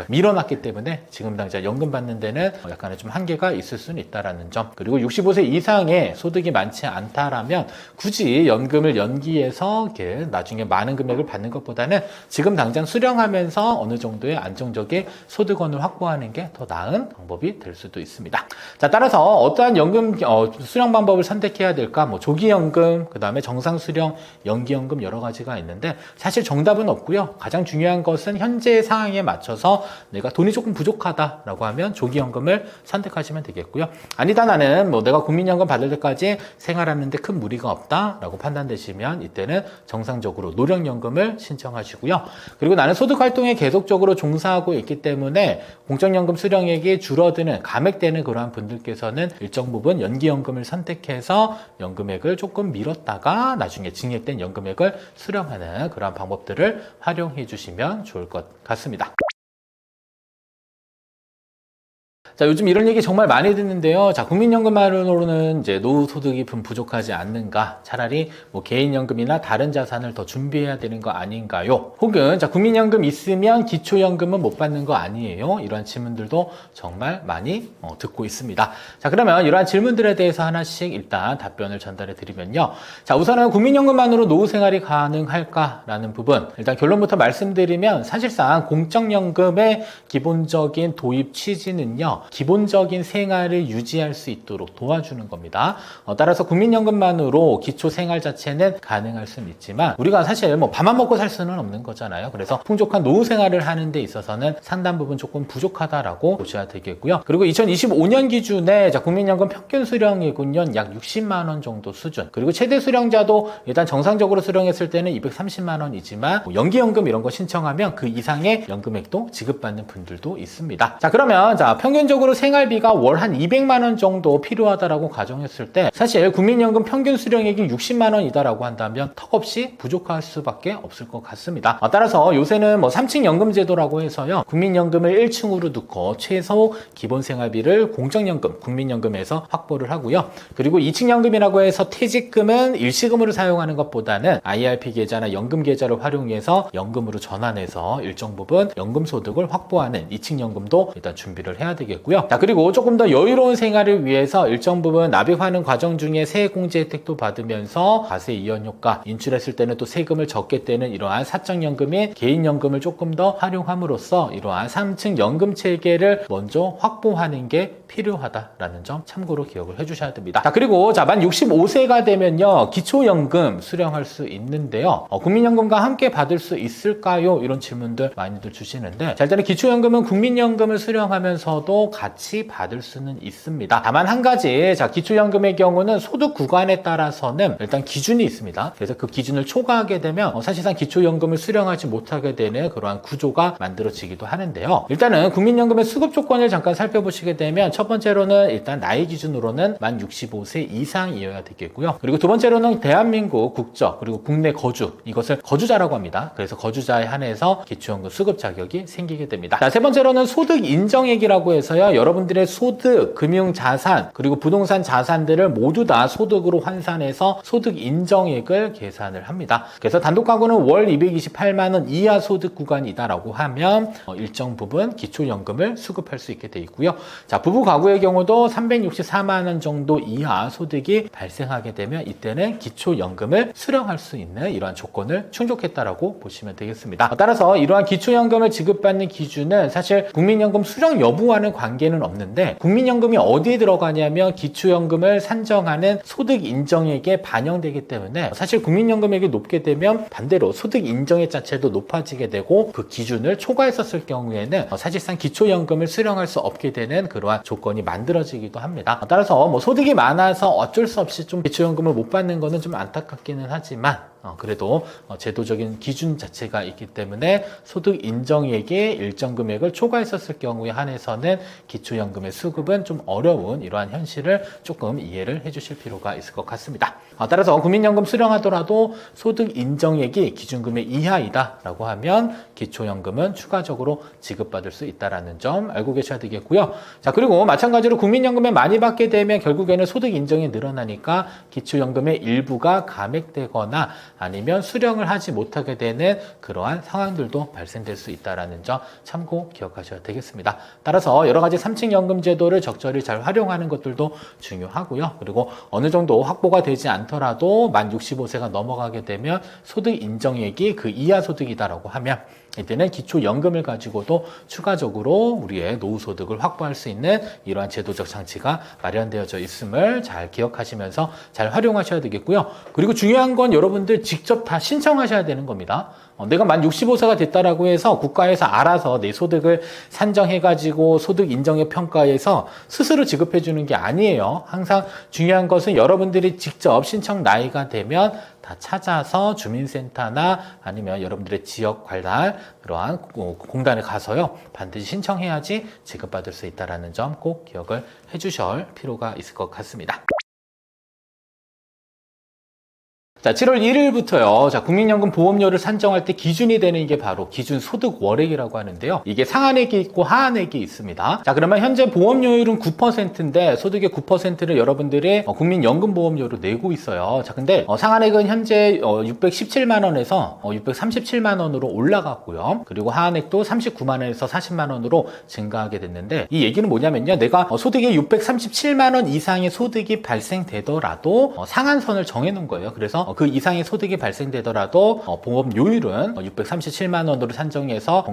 Speaker 1: 밀어놨기 때문에 지금 당장 연금 받는 데는 약간의 좀 한계가 있을 수는 있다라는 점. 그리고 65세 이상의 소득이 많지 않다라면 굳이 연금을 연기해서 이렇게 나중에 많은 금액을 받는 것보다는 지금 당장 수령하면서 어느 정도의 안정적인 소득원을 확보하는 게 더 나은 방법이 될 수도 있습니다. 자, 따라서 어떠한 연금 수령 방법을 선택해야 될까? 조기연금, 그 다음에 정상수령, 연기연금 여러 가지가 있는데 사실 정답은 없고요. 가장 중요한 것은 현재의 상황에 맞춰서 내가 돈이 조금 부족하다라고 하면 조기연금을 선택하시면 되겠고요. 아니다, 나는 내가 국민연금 받을 때까지 생활하는데 큰 무리가 없다라고 판단되시면 이때는 정상적으로 노령연금을 신청하시고요. 그리고 나는 소득활동에 계속적으로 종사하고 있기 때문에 공적연금 수령액이 줄어드는, 감액되는 그러한 분들께서는 일정 부분 연기연금을 선택해서 연금액을 조금 미뤘다가 나중에 증액된 연금액을 수령하는 그러한 방법들을 활용해 주시면 좋을 것 같습니다. 자, 요즘 이런 얘기 정말 많이 듣는데요. 자, 국민연금만으로는 이제 노후 소득이 부족하지 않는가? 차라리 개인연금이나 다른 자산을 더 준비해야 되는 거 아닌가요? 혹은 자, 국민연금 있으면 기초연금은 못 받는 거 아니에요? 이러한 질문들도 정말 많이 듣고 있습니다. 자, 그러면 이러한 질문들에 대해서 하나씩 일단 답변을 전달해 드리면요. 자, 우선은 국민연금만으로 노후 생활이 가능할까라는 부분, 일단 결론부터 말씀드리면 사실상 공적연금의 기본적인 도입 취지는요, 기본적인 생활을 유지할 수 있도록 도와주는 겁니다. 따라서 국민연금만으로 기초 생활 자체는 가능할 수는 있지만 우리가 사실 밥만 먹고 살 수는 없는 거잖아요. 그래서 풍족한 노후 생활을 하는 데 있어서는 상당 부분 조금 부족하다라고 보셔야 되겠고요. 그리고 2025년 기준에 국민연금 평균 수령액은요, 약 60만 원 정도 수준. 그리고 최대 수령자도 일단 정상적으로 수령했을 때는 230만 원이지만 연기연금 이런 거 신청하면 그 이상의 연금액도 지급받는 분들도 있습니다. 자, 그러면 평균적으로 생활비가 월 한 200만 원 정도 필요하다라고 가정했을 때 사실 국민연금 평균 수령액이 60만 원이다라고 한다면 턱없이 부족할 수밖에 없을 것 같습니다. 따라서 요새는 3층 연금 제도라고 해서요, 국민연금을 1층으로 넣고 최소 기본 생활비를 공적연금, 국민연금에서 확보를 하고요. 그리고 2층 연금이라고 해서 퇴직금은 일시금으로 사용하는 것보다는 IRP 계좌나 연금 계좌를 활용해서 연금으로 전환해서 일정 부분 연금 소득을 확보하는 2층 연금도 일단 준비를 해야 되겠고요. 자, 그리고 조금 더 여유로운 생활을 위해서 일정 부분 납입하는 과정 중에 세액공제 혜택도 받으면서 과세 이연 효과, 인출했을 때는 또 세금을 적게 떼는 이러한 사적연금인 개인연금을 조금 더 활용함으로써 이러한 3층 연금 체계를 먼저 확보하는 게 필요하다라는 점 참고로 기억을 해주셔야 됩니다. 자, 그리고 만 65세가 되면요, 기초연금 수령할 수 있는데요. 국민연금과 함께 받을 수 있을까요? 이런 질문들 많이들 주시는데, 자, 일단은 기초연금은 국민연금을 수령하면서도 같이 받을 수는 있습니다. 다만 한 가지, 자, 기초연금의 경우는 소득 구간에 따라서는 일단 기준이 있습니다. 그래서 그 기준을 초과하게 되면 사실상 기초연금을 수령하지 못하게 되는 그러한 구조가 만들어지기도 하는데요. 일단은 국민연금의 수급 조건을 잠깐 살펴보시게 되면 첫 첫 번째로는 일단 나이 기준으로는 만 65세 이상이어야 되겠고요. 그리고 두 번째로는 대한민국 국적 그리고 국내 거주, 이것을 거주자라고 합니다. 그래서 거주자에 한해서 기초연금 수급 자격이 생기게 됩니다. 자, 세 번째로는 소득 인정액이라고 해서요, 여러분들의 소득, 금융자산 그리고 부동산 자산들을 모두 다 소득으로 환산해서 소득 인정액을 계산을 합니다. 그래서 단독 가구는 월 228만 원 이하 소득 구간이다라고 하면 일정 부분 기초연금을 수급할 수 있게 돼 있고요. 자, 부부 가구의 경우도 364만 원 정도 이하 소득이 발생하게 되면 이때는 기초연금을 수령할 수 있는 이러한 조건을 충족했다라고 보시면 되겠습니다. 따라서 이러한 기초연금을 지급받는 기준은 사실 국민연금 수령 여부와는 관계는 없는데, 국민연금이 어디에 들어가냐면 기초연금을 산정하는 소득 인정액에 반영되기 때문에 사실 국민연금액이 높게 되면 반대로 소득 인정액 자체도 높아지게 되고, 그 기준을 초과했었을 경우에는 사실상 기초연금을 수령할 수 없게 되는 그러한 조건이 만들어지기도 합니다. 따라서 뭐 소득이 많아서 어쩔 수 없이 좀 기초연금을 못 받는 거는 좀 안타깝기는 하지만 그래도 제도적인 기준 자체가 있기 때문에 소득 인정액의 일정 금액을 초과했었을 경우에 한해서는 기초연금의 수급은 좀 어려운 이러한 현실을 조금 이해를 해주실 필요가 있을 것 같습니다. 따라서 국민연금 수령하더라도 소득 인정액이 기준금액 이하이다 라고 하면 기초연금은 추가적으로 지급받을 수 있다는 점 알고 계셔야 되겠고요. 자, 그리고 마찬가지로 국민연금에 많이 받게 되면 결국에는 소득 인정이 늘어나니까 기초연금의 일부가 감액되거나 아니면 수령을 하지 못하게 되는 그러한 상황들도 발생될 수 있다는 점 참고 기억하셔야 되겠습니다. 따라서 여러 가지 3층 연금 제도를 적절히 잘 활용하는 것들도 중요하고요. 그리고 어느 정도 확보가 되지 않더라도 만 65세가 넘어가게 되면 소득 인정액이 그 이하 소득이다라고 하면 이때는 기초연금을 가지고도 추가적으로 우리의 노후소득을 확보할 수 있는 이러한 제도적 장치가 마련되어져 있음을 잘 기억하시면서 잘 활용하셔야 되겠고요. 그리고 중요한 건 여러분들 직접 다 신청하셔야 되는 겁니다. 내가 만 65세가 됐다라고 해서 국가에서 알아서 내 소득을 산정해가지고 소득 인정액 평가에서 스스로 지급해 주는 게 아니에요. 항상 중요한 것은 여러분들이 직접 신청 나이가 되면 다 찾아서 주민센터나 아니면 여러분들의 지역 관할 그러한 공단에 가서요, 반드시 신청해야지 지급받을 수 있다는 점 꼭 기억을 해주실 필요가 있을 것 같습니다. 자, 7월 1일부터요. 자, 국민연금 보험료를 산정할 때 기준이 되는 이게 바로 기준 소득 월액이라고 하는데요. 이게 상한액이 있고 하한액이 있습니다. 자, 그러면 현재 보험료율은 9%인데 소득의 9%를 여러분들이 국민연금 보험료로 내고 있어요. 자, 근데 상한액은 현재 617만 원에서 637만 원으로 올라갔고요. 그리고 하한액도 39만 원에서 40만 원으로 증가하게 됐는데, 이 얘기는 뭐냐면요. 내가 소득이 637만 원 이상의 소득이 발생되더라도 상한선을 정해 놓은 거예요. 그래서 그 이상의 소득이 발생되더라도 보험료율은 637만 원으로 산정해서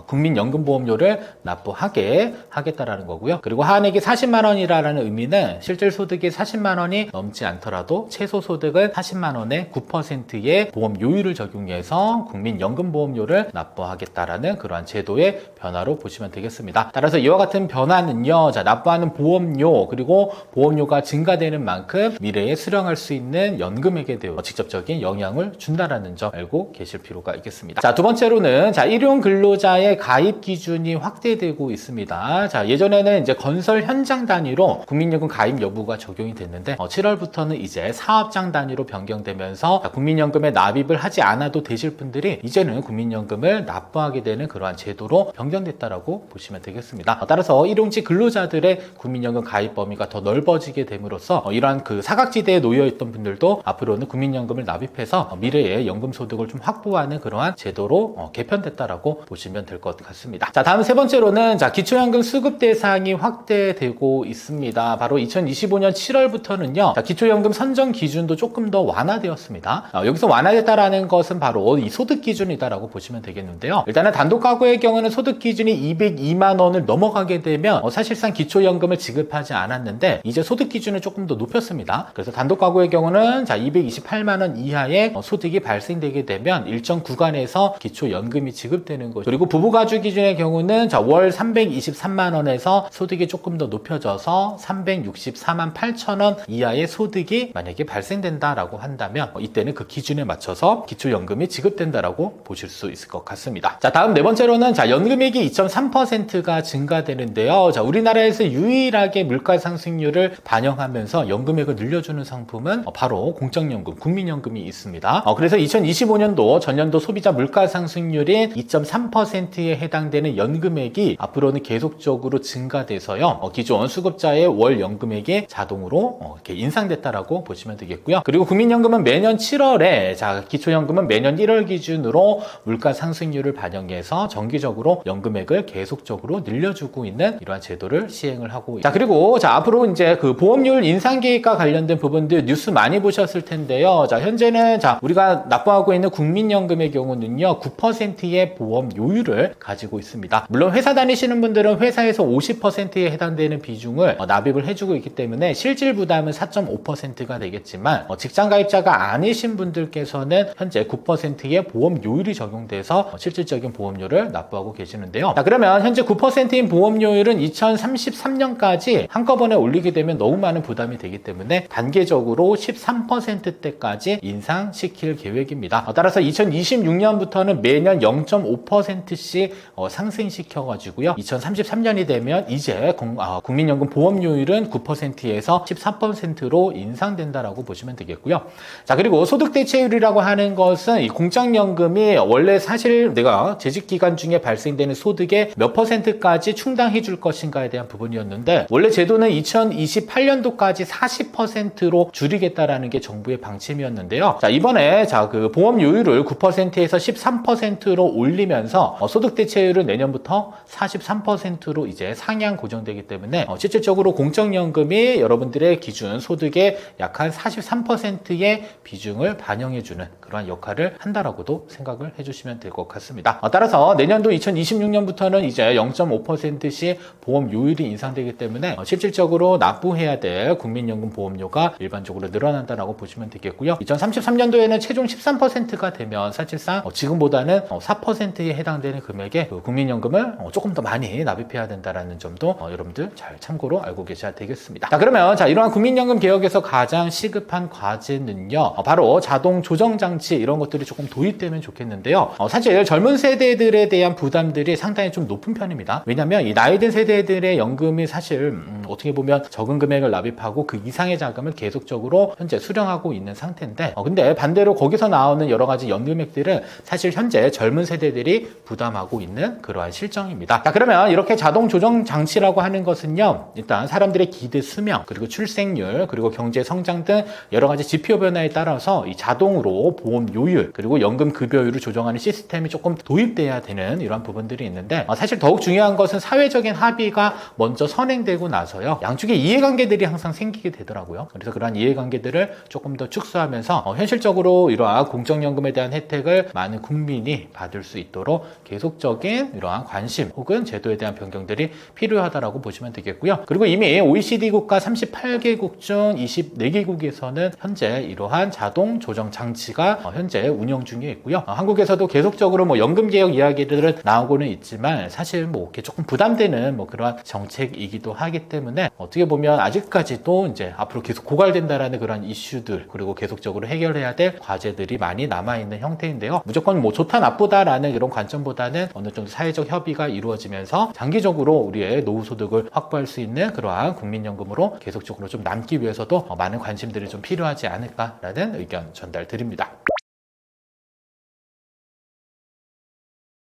Speaker 1: 국민연금보험료를 납부하게 하겠다라는 거고요. 그리고 하한액이 40만 원이라는 의미는 실질 소득이 40만 원이 넘지 않더라도 최소 소득은 40만 원의 9%의 보험료율을 적용해서 국민연금보험료를 납부하겠다라는 그러한 제도의 변화로 보시면 되겠습니다. 따라서 이와 같은 변화는요, 자, 납부하는 보험료 그리고 보험료가 증가되는 만큼 미래에 수령할 수 있는 연금액에 대해 직접적인 영향을 준다라는 점 알고 계실 필요가 있겠습니다. 자, 두 번째로는 자, 일용 근로자의 가입 기준이 확대되고 있습니다. 자, 예전에는 이제 건설 현장 단위로 국민연금 가입 여부가 적용이 됐는데 7월부터는 이제 사업장 단위로 변경되면서 자, 국민연금에 납입을 하지 않아도 되실 분들이 이제는 국민연금을 납부하게 되는 그러한 제도로 변경됐다라고 보시면 되겠습니다. 따라서 일용직 근로자들의 국민연금 가입 범위가 더 넓어지게 됨으로써 이러한 그 사각지대에 놓여 있던 분들도 앞으로는 국민연금을 납입해서 미래에 연금소득을 좀 확보하는 그러한 제도로 개편됐다라고 보시면 될 것 같습니다. 자, 다음 세 번째로는 자, 기초연금 수급 대상이 확대되고 있습니다. 바로 2025년 7월부터는요, 자, 기초연금 선정 기준도 조금 더 완화되었습니다. 여기서 완화됐다라는 것은 바로 이 소득 기준이다라고 보시면 되겠는데요. 일단은 단독 가구의 경우는 소득 기준이 202만 원을 넘어가게 되면 사실상 기초연금을 지급하지 않았는데 이제 소득 기준을 조금 더 높였습니다. 그래서 단독 가구의 경우는 자, 228 28만 원 이하의 소득이 발생되게 되면 일정 구간에서 기초연금이 지급되는 거죠. 그리고 부부가족 기준의 경우는 월 323만 원에서 소득이 조금 더 높여져서 364만 8천 원 이하의 소득이 만약에 발생된다라고 한다면 이때는 그 기준에 맞춰서 기초연금이 지급된다라고 보실 수 있을 것 같습니다. 자, 다음 네 번째로는 연금액이 2.3%가 증가되는데요. 자, 우리나라에서 유일하게 물가 상승률을 반영하면서 연금액을 늘려주는 상품은 바로 공적연금, 국민연금이 있습니다. 그래서 2025년도 전년도 소비자 물가 상승률인 2.3%에 해당되는 연금액이 앞으로는 계속적으로 증가돼서요. 기존 수급자의 월 연금액이 자동으로 이렇게 인상됐다라고 보시면 되겠고요. 그리고 국민연금은 매년 7월에, 기초연금은 매년 1월 기준으로 물가 상승률을 반영해서 정기적으로 연금액을 계속적으로 늘려주고 있는 이러한 제도를 시행을 하고 있습니다. 그리고 앞으로 이제 그 보험료율 인상 계획과 관련된 부분들 뉴스 많이 보셨을 텐데요. 현재는 우리가 납부하고 있는 국민연금의 경우는요 9%의 보험료율을 가지고 있습니다. 물론 회사 다니시는 분들은 회사에서 50%에 해당되는 비중을 납입을 해주고 있기 때문에 실질 부담은 4.5%가 되겠지만 직장 가입자가 아니신 분들께서는 현재 9%의 보험료율이 적용돼서 실질적인 보험료를 납부하고 계시는데요. 그러면 현재 9%인 보험료율은 2033년까지 한꺼번에 올리게 되면 너무 많은 부담이 되기 때문에 단계적으로 13%대까지 인상시킬 계획입니다. 따라서 2026년부터는 매년 0.5%씩 상승시켜가지고요. 2033년이 되면 이제 국민연금 보험료율은 9%에서 13%로 인상된다라고 보시면 되겠고요. 자, 그리고 소득대체율이라고 하는 것은 이 공적연금이 원래 사실 내가 재직기간 중에 발생되는 소득의 몇 %까지 충당해 줄 것인가에 대한 부분이었는데 원래 제도는 2028년도까지 40%로 줄이겠다라는 게 정부의 방침이었는데요. 자, 이번에 그 보험료율을 9%에서 13%로 올리면서 소득대체율은 내년부터 43%로 이제 상향 고정되기 때문에 실질적으로 공적연금이 여러분들의 기준 소득의 약 한 43%의 비중을 반영해주는 그러한 역할을 한다라고도 생각을 해주시면 될 것 같습니다. 따라서 내년도 2026년부터는 이제 0.5%씩 보험료율이 인상되기 때문에 실질적으로 납부해야 될 국민연금 보험료가 일반적으로 늘어난다라고 보시면 되겠고요. 2033년도에는 최종 13%가 되면 사실상 지금보다는 4%에 해당되는 금액의 국민연금을 조금 더 많이 납입해야 된다는 점도 여러분들 잘 참고로 알고 계셔야 되겠습니다. 자, 그러면 이러한 국민연금 개혁에서 가장 시급한 과제는요 바로 자동 조정 장치 이런 것들이 조금 도입되면 좋겠는데요. 사실 젊은 세대들에 대한 부담들이 상당히 좀 높은 편입니다. 왜냐하면 이 나이 든 세대들의 연금이 사실 어떻게 보면 적은 금액을 납입하고 그 이상의 자금을 계속적으로 현재 수령하고 있는 상태인데 근데 반대로 거기서 나오는 여러 가지 연금액들은 사실 현재 젊은 세대들이 부담하고 있는 그러한 실정입니다. 자, 그러면 이렇게 자동 조정 장치라고 하는 것은요 일단 사람들의 기대 수명 그리고 출생률 그리고 경제 성장 등 여러 가지 지표 변화에 따라서 이 자동으로 보험료율 그리고 연금 급여율을 조정하는 시스템이 조금 도입돼야 되는 이러한 부분들이 있는데 사실 더욱 중요한 것은 사회적인 합의가 먼저 선행되고 나서요 양쪽의 이해관계들이 항상 생기게 되더라고요. 그래서 그러한 이해관계들을 조금 더 축소하면서 현실적으로 이러한 공적연금에 대한 혜택을 많은 국민이 받을 수 있도록 계속적인 이러한 관심 혹은 제도에 대한 변경들이 필요하다라고 보시면 되겠고요. 그리고 이미 OECD 국가 38개국 중 24개국에서는 현재 이러한 자동 조정 장치가 현재 운영 중에 있고요. 한국에서도 계속적으로 연금 개혁 이야기들은 나오고는 있지만 사실 이렇게 조금 부담되는 그러한 정책이기도 하기 때문에 어떻게 보면 아직까지도 이제 앞으로 계속 고갈된다라는 그런 이슈들 그리고 계속적으로 해결해야 될 과제들이 많이 남아있는 형태인데요. 무조건 좋다 나쁘다라는 이런 관점보다는 어느 정도 사회적 협의가 이루어지면서 장기적으로 우리의 노후 소득을 확보할 수 있는 그러한 국민연금으로 계속적으로 좀 남기 위해서도 많은 관심들이 좀 필요하지 않을까라는 의견 전달드립니다.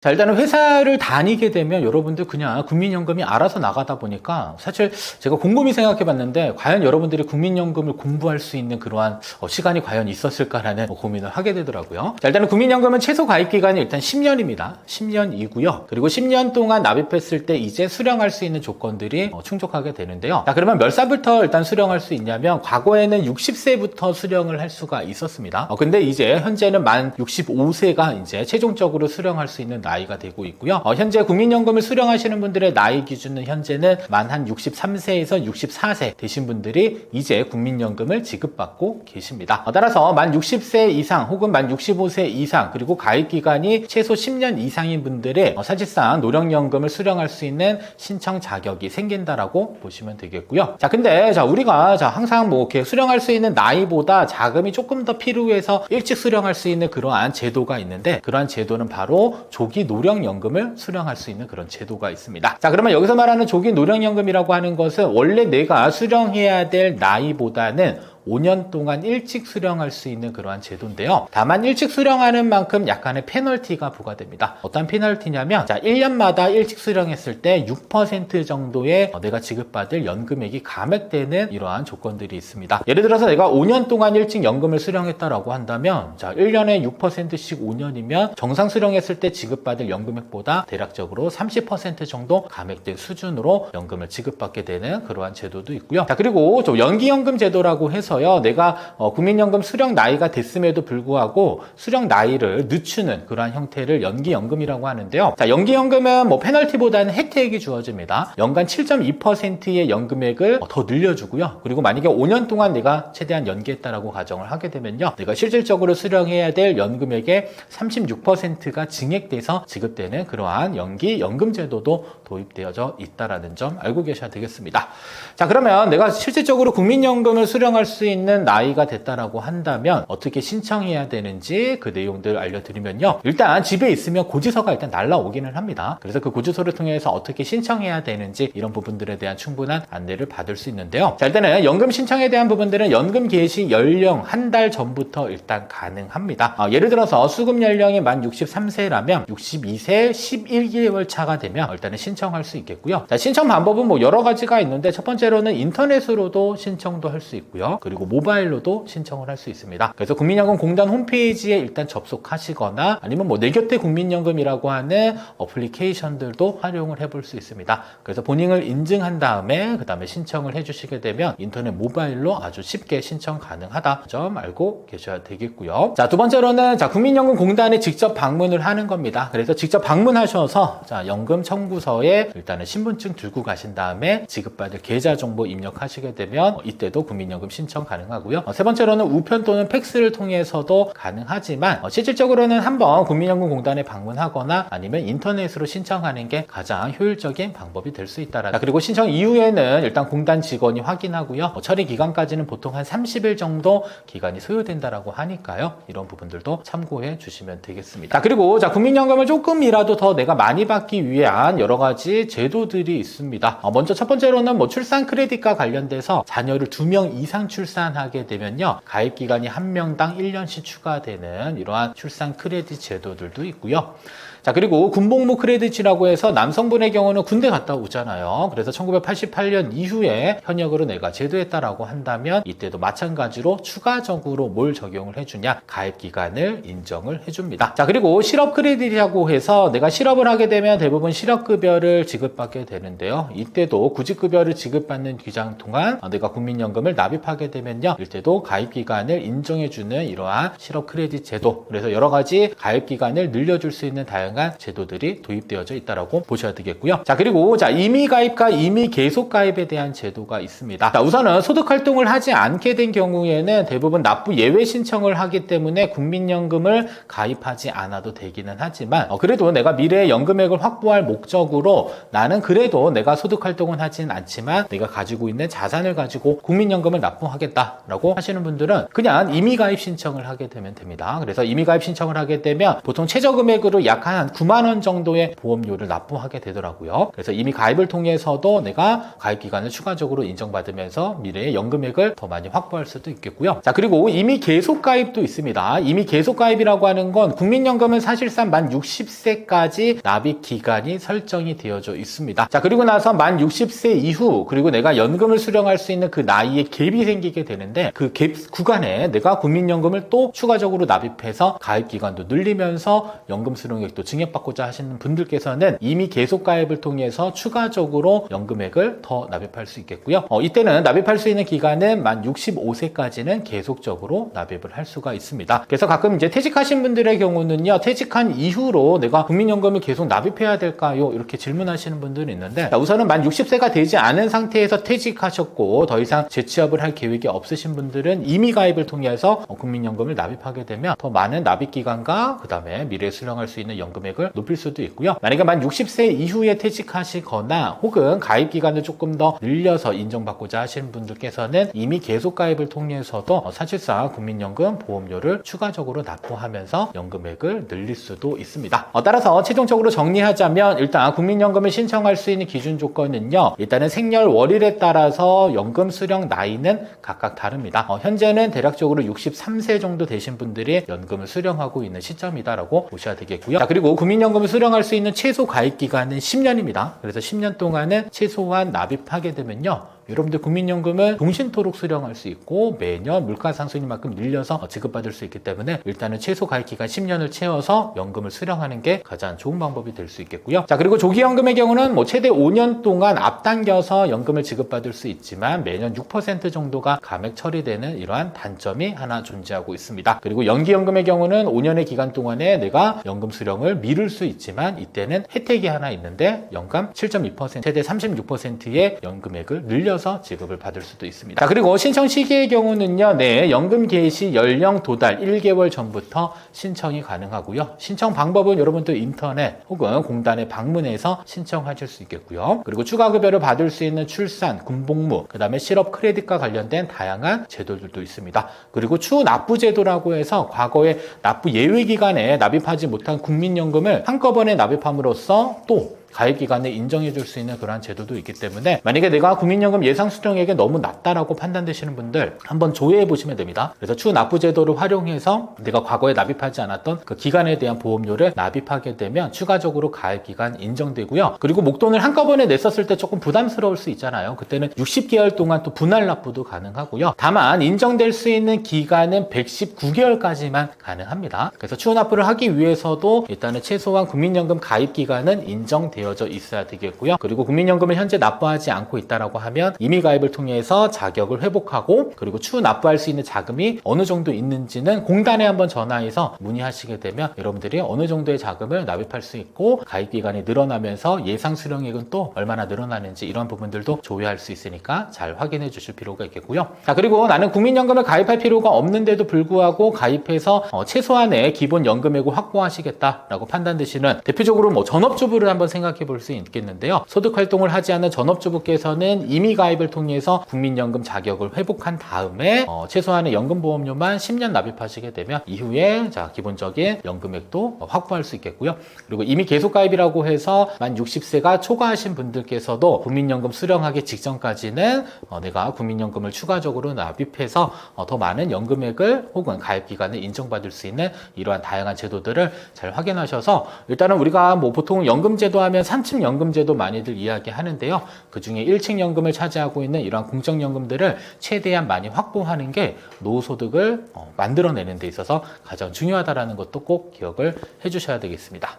Speaker 1: 자, 일단은 회사를 다니게 되면 여러분들 그냥 국민연금이 알아서 나가다 보니까 사실 제가 곰곰이 생각해 봤는데 과연 여러분들이 국민연금을 공부할 수 있는 그러한 시간이 과연 있었을까라는 고민을 하게 되더라고요. 자, 일단은 국민연금은 최소 가입 기간이 일단 10년입니다. 10년이고요. 그리고 10년 동안 납입했을 때 이제 수령할 수 있는 조건들이 충족하게 되는데요. 자, 그러면 몇 살부터 일단 수령할 수 있냐면 과거에는 60세부터 수령을 할 수가 있었습니다. 근데 이제 현재는 만 65세가 이제 최종적으로 수령할 수 있는 나이가 되고 있고요. 현재 국민연금을 수령하시는 분들의 나이 기준은 현재는 만 한 63세에서 64세 되신 분들이 이제 국민연금을 지급받고 계십니다. 따라서 만 60세 이상 혹은 만 65세 이상 그리고 가입기간이 최소 10년 이상인 분들의 사실상 노령연금을 수령할 수 있는 신청 자격이 생긴다라고 보시면 되겠고요. 자, 근데 우리가 항상 뭐 이렇게 수령할 수 있는 나이보다 자금이 조금 더 필요해서 일찍 수령할 수 있는 그러한 제도가 있는데, 그러한 제도는 바로 조기 노령연금을 수령할 수 있는 그런 제도가 있습니다. 자, 그러면 여기서 말하는 조기 노령연금이라고 하는 것은 원래 내가 수령해야 될 나이보다는 5년 동안 일찍 수령할 수 있는 그러한 제도인데요. 다만 일찍 수령하는 만큼 약간의 페널티가 부과됩니다. 어떤 페널티냐면 1년마다 일찍 수령했을 때 6% 정도의 내가 지급받을 연금액이 감액되는 이러한 조건들이 있습니다. 예를 들어서 내가 5년 동안 일찍 연금을 수령했다라고 한다면 1년에 6%씩 5년이면 정상 수령했을 때 지급받을 연금액보다 대략적으로 30% 정도 감액된 수준으로 연금을 지급받게 되는 그러한 제도도 있고요. 자, 그리고 연기연금 제도라고 해서 내가 국민연금 수령 나이가 됐음에도 불구하고 수령 나이를 늦추는 그러한 형태를 연기연금이라고 하는데요. 자, 연기연금은 뭐 페널티보다는 혜택이 주어집니다. 연간 7.2%의 연금액을 더 늘려주고요. 그리고 만약에 5년 동안 내가 최대한 연기했다라고 가정을 하게 되면요, 내가 실질적으로 수령해야 될 연금액의 36%가 증액돼서 지급되는 그러한 연기연금 제도도 도입되어져 있다라는 점 알고 계셔야 되겠습니다. 자, 그러면 내가 실질적으로 국민연금을 수령할 수 있는 나이가 됐다라고 한다면 어떻게 신청해야 되는지 그 내용들 알려드리면요. 일단 집에 있으면 고지서가 일단 날라오기는 합니다. 그래서 그 고지서를 통해서 어떻게 신청해야 되는지 이런 부분들에 대한 충분한 안내를 받을 수 있는데요. 자, 일단은 연금 신청에 대한 부분들은 연금 개시 연령 한 달 전부터 일단 가능합니다. 예를 들어서 수급 연령이 만 63세라면 62세 11개월 차가 되면 일단은 신청할 수 있겠고요. 자, 신청 방법은 뭐 여러 가지가 있는데 첫 번째로는 인터넷으로도 신청도 할 수 있고요. 그리고 모바일로도 신청을 할 수 있습니다. 그래서 국민연금공단 홈페이지에 일단 접속하시거나 아니면 뭐 내 곁에 국민연금이라고 하는 어플리케이션들도 활용을 해볼 수 있습니다. 그래서 본인을 인증한 다음에 그 다음에 신청을 해주시게 되면 인터넷 모바일로 아주 쉽게 신청 가능하다 점 알고 계셔야 되겠고요. 자, 두 번째로는 국민연금공단에 직접 방문을 하는 겁니다. 그래서 직접 방문하셔서 연금 청구서에 일단은 신분증 들고 가신 다음에 지급받을 계좌 정보 입력하시게 되면 이때도 국민연금 신청 가능하고요. 세 번째로는 우편 또는 팩스를 통해서도 가능하지만 실질적으로는 한번 국민연금공단에 방문하거나 아니면 인터넷으로 신청하는 게 가장 효율적인 방법이 될 수 있다라는. 그리고 신청 이후에는 일단 공단 직원이 확인하고요. 처리 기간까지는 보통 한 30일 정도 기간이 소요된다라고 하니까요. 이런 부분들도 참고해 주시면 되겠습니다. 자, 그리고 국민연금을 조금이라도 더 내가 많이 받기 위한 여러 가지 제도들이 있습니다. 먼저 첫 번째로는 뭐 출산 크레딧과 관련돼서 자녀를 2명 이상 출산하게 되면요, 가입 기간이 1명당 1년씩 추가되는 이러한 출산 크레딧 제도들도 있고요. 자, 그리고 군복무 크레딧이라고 해서 남성분의 경우는 군대 갔다 오잖아요. 그래서 1988년 이후에 현역으로 내가 제도했다라고 한다면 이때도 마찬가지로 추가적으로 뭘 적용을 해주냐, 가입 기간을 인정을 해줍니다. 자, 그리고 실업 크레딧이라고 해서 내가 실업을 하게 되면 대부분 실업급여를 지급받게 되는데요. 이때도 구직급여를 지급받는 기간 동안 내가 국민연금을 납입하게 되면요, 이때도 가입 기간을 인정해주는 이러한 실업 크레딧 제도, 그래서 여러 가지 가입 기간을 늘려줄 수 있는 다양한 제도들이 도입되어져 있다라고 보셔야 되겠고요. 자, 그리고 임의 가입과 임의 계속 가입에 대한 제도가 있습니다. 자, 우선은 소득 활동을 하지 않게 된 경우에는 대부분 납부 예외 신청을 하기 때문에 국민연금을 가입하지 않아도 되기는 하지만 그래도 내가 미래의 연금액을 확보할 목적으로 나는 그래도 내가 소득 활동은 하진 않지만 내가 가지고 있는 자산을 가지고 국민연금을 납부하겠다라고 하시는 분들은 그냥 임의 가입 신청을 하게 되면 됩니다. 그래서 임의 가입 신청을 하게 되면 보통 최저 금액으로 약 한 9만 원 정도의 보험료를 납부하게 되더라고요. 그래서 이미 가입을 통해서도 내가 가입 기간을 추가적으로 인정받으면서 미래의 연금액을 더 많이 확보할 수도 있겠고요. 자, 그리고 이미 계속 가입도 있습니다. 이미 계속 가입이라고 하는 건 국민연금은 사실상 만 60세까지 납입 기간이 설정이 되어져 있습니다. 자, 그리고 나서 만 60세 이후 그리고 내가 연금을 수령할 수 있는 그 나이에 갭이 생기게 되는데 그 갭 구간에 내가 국민연금을 또 추가적으로 납입해서 가입 기간도 늘리면서 연금 수령액도 증액받고자 하시는 분들께서는 이미 계속가입을 통해서 추가적으로 연금액을 더 납입할 수 있겠고요. 이때는 납입할 수 있는 기간은 만 65세까지는 계속적으로 납입을 할 수가 있습니다. 그래서 가끔 이제 퇴직하신 분들의 경우는요, 퇴직한 이후로 내가 국민연금을 계속 납입해야 될까요? 이렇게 질문하시는 분들이 있는데, 우선은 만 60세가 되지 않은 상태에서 퇴직하셨고 더 이상 재취업을 할 계획이 없으신 분들은 임의 가입을 통해서 국민연금을 납입하게 되면 더 많은 납입 기간과 그 다음에 미래에 수령할 수 있는 연금액을 높일 수도 있고요. 만약에 만 60세 이후에 퇴직하시거나 혹은 가입 기간을 조금 더 늘려서 인정받고자 하시는 분들께서는 이미 계속 가입을 통해서도 사실상 국민연금 보험료를 추가적으로 납부하면서 연금액을 늘릴 수도 있습니다. 따라서 최종적으로 정리하자면 일단 국민연금을 신청할 수 있는 기준 조건은요, 일단은 생년월일에 따라서 연금 수령 나이는 각각 다릅니다. 현재는 대략적으로 63세 정도 되신 분들이 연금을 수령하고 있는 시점이다라고 보셔야 되겠고요. 자, 그리고 국민연금을 수령할 수 있는 최소 가입 기간은 10년입니다. 그래서 10년 동안은 최소한 납입하게 되면요, 여러분들 국민연금을 동신토록 수령할 수 있고 매년 물가상승률만큼 늘려서 지급받을 수 있기 때문에 일단은 최소 가입기간 10년을 채워서 연금을 수령하는 게 가장 좋은 방법이 될 수 있겠고요. 자, 그리고 조기연금의 경우는 최대 5년 동안 앞당겨서 연금을 지급받을 수 있지만 매년 6% 정도가 감액 처리되는 이러한 단점이 하나 존재하고 있습니다. 그리고 연기연금의 경우는 5년의 기간 동안에 내가 연금 수령을 미룰 수 있지만 이때는 혜택이 하나 있는데 연간 7.2% 최대 36%의 연금액을 늘려서 지급을 받을 수도 있습니다. 자, 그리고 신청 시기의 경우는요, 연금 개시 연령 도달 1개월 전부터 신청이 가능하고요. 신청 방법은 여러분들 인터넷 혹은 공단에 방문해서 신청하실 수 있겠고요. 그리고 추가급여를 받을 수 있는 출산, 군복무, 그 다음에 실업 크레딧과 관련된 다양한 제도들도 있습니다. 그리고 추납부제도라고 해서 과거에 납부 예외 기간에 납입하지 못한 국민연금을 한꺼번에 납입함으로써 또 가입 기간을 인정해 줄 수 있는 그러한 제도도 있기 때문에 만약에 내가 국민연금 예상 수령액이 너무 낮다라고 판단되시는 분들 한번 조회해 보시면 됩니다. 그래서 추납부 제도를 활용해서 내가 과거에 납입하지 않았던 그 기간에 대한 보험료를 납입하게 되면 추가적으로 가입 기간 인정되고요. 그리고 목돈을 한꺼번에 냈었을 때 조금 부담스러울 수 있잖아요. 그때는 60개월 동안 또 분할 납부도 가능하고요. 다만 인정될 수 있는 기간은 119개월까지만 가능합니다. 그래서 추납부를 하기 위해서도 일단은 최소한 국민연금 가입 기간은 인정되어져 있어야 되겠고요. 그리고 국민연금을 현재 납부하지 않고 있다라고 하면 임의 가입을 통해서 자격을 회복하고 그리고 추후 납부할 수 있는 자금이 어느 정도 있는지는 공단에 한번 전화해서 문의하시게 되면 여러분들이 어느 정도의 자금을 납입할 수 있고 가입 기간이 늘어나면서 예상 수령액은 또 얼마나 늘어나는지 이런 부분들도 조회할 수 있으니까 잘 확인해 주실 필요가 있겠고요. 자, 그리고 나는 국민연금을 가입할 필요가 없는데도 불구하고 가입해서 최소한의 기본 연금액을 확보하시겠다라고 판단되시는 대표적으로 전업주부를 한번 생각해 볼 수 있겠는데요. 소득 활동을 하지 않은 전업주부께서는 임의 가입을 통해서 국민연금 자격을 회복한 다음에 최소한의 연금보험료만 10년 납입하시게 되면 이후에 기본적인 연금액도 확보할 수 있겠고요. 그리고 이미 계속 가입이라고 해서 만 60세가 초과하신 분들께서도 국민연금 수령하기 직전까지는 내가 국민연금을 추가적으로 납입해서 더 많은 연금액을 혹은 가입 기간을 인정받을 수 있는 이러한 다양한 제도들을 잘 확인하셔서 일단은 우리가 보통 연금제도 하면 3층 연금제도 많이들 이야기하는데요. 그 중에 1층 연금을 차지하고 있는 이러한 공적연금들을 최대한 많이 확보하는 게 노후소득을 만들어내는 데 있어서 가장 중요하다는 것도 꼭 기억을 해주셔야 되겠습니다.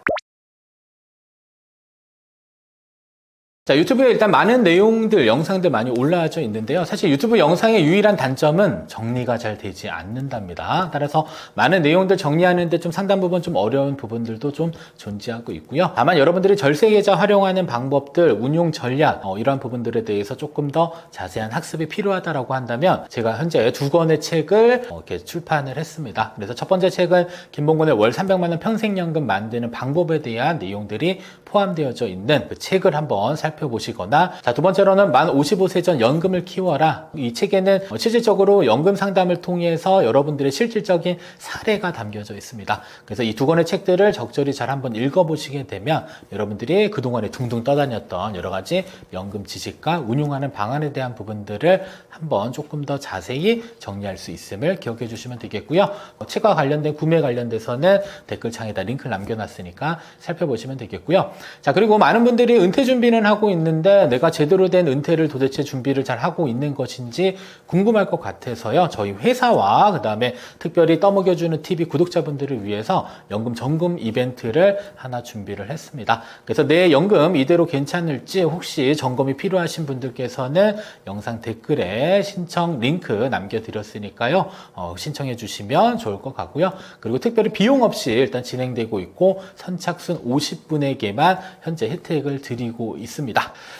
Speaker 1: 자, 유튜브에 일단 많은 내용들, 영상들 많이 올라와져 있는데요. 사실 유튜브 영상의 유일한 단점은 정리가 잘 되지 않는답니다. 따라서 많은 내용들 정리하는데 좀 상당 부분 좀 어려운 부분들도 좀 존재하고 있고요. 다만 여러분들이 절세계좌 활용하는 방법들, 운용 전략, 이런 부분들에 대해서 조금 더 자세한 학습이 필요하다라고 한다면 제가 현재 2권의 책을 이렇게 출판을 했습니다. 그래서 첫 번째 책은 김봉곤의 월 300만 원 평생연금 만드는 방법에 대한 내용들이 포함되어져 있는 그 책을 한번 살펴보시거나, 자, 두 번째로는 만 55세 전 연금을 키워라. 이 책에는 실질적으로 연금 상담을 통해서 여러분들의 실질적인 사례가 담겨져 있습니다. 그래서 이 두 권의 책들을 적절히 잘 한번 읽어보시게 되면 여러분들이 그동안에 둥둥 떠다녔던 여러 가지 연금 지식과 운용하는 방안에 대한 부분들을 한번 조금 더 자세히 정리할 수 있음을 기억해 주시면 되겠고요. 책과 관련된 구매 관련돼서는 댓글창에다 링크를 남겨놨으니까 살펴보시면 되겠고요. 자, 그리고 많은 분들이 은퇴 준비는 하고 하고 있는데 내가 제대로 된 은퇴를 도대체 준비를 잘 하고 있는 것인지 궁금할 것 같아서요. 저희 회사와 그다음에 특별히 떠먹여주는 TV 구독자분들을 위해서 연금 점검 이벤트를 하나 준비를 했습니다. 그래서 내 연금 이대로 괜찮을지 혹시 점검이 필요하신 분들께서는 영상 댓글에 신청 링크 남겨드렸으니까요. 신청해 주시면 좋을 것 같고요. 그리고 특별히 비용 없이 일단 진행되고 있고 선착순 50분에게만 현재 혜택을 드리고 있습니다.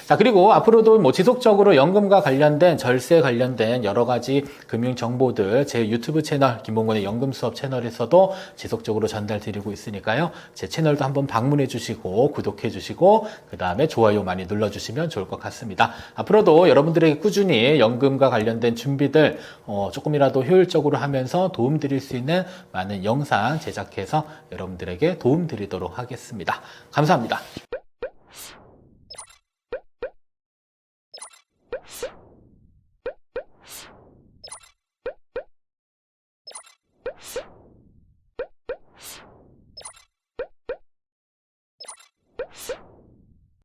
Speaker 1: 자, 그리고 앞으로도 뭐 지속적으로 연금과 관련된 절세 관련된 여러 가지 금융 정보들 제 유튜브 채널 김봉곤의 연금 수업 채널에서도 지속적으로 전달드리고 있으니까요. 제 채널도 한번 방문해 주시고 구독해 주시고 그 다음에 좋아요 많이 눌러주시면 좋을 것 같습니다. 앞으로도 여러분들에게 꾸준히 연금과 관련된 준비들 조금이라도 효율적으로 하면서 도움 드릴 수 있는 많은 영상 제작해서 여러분들에게 도움 드리도록 하겠습니다. 감사합니다.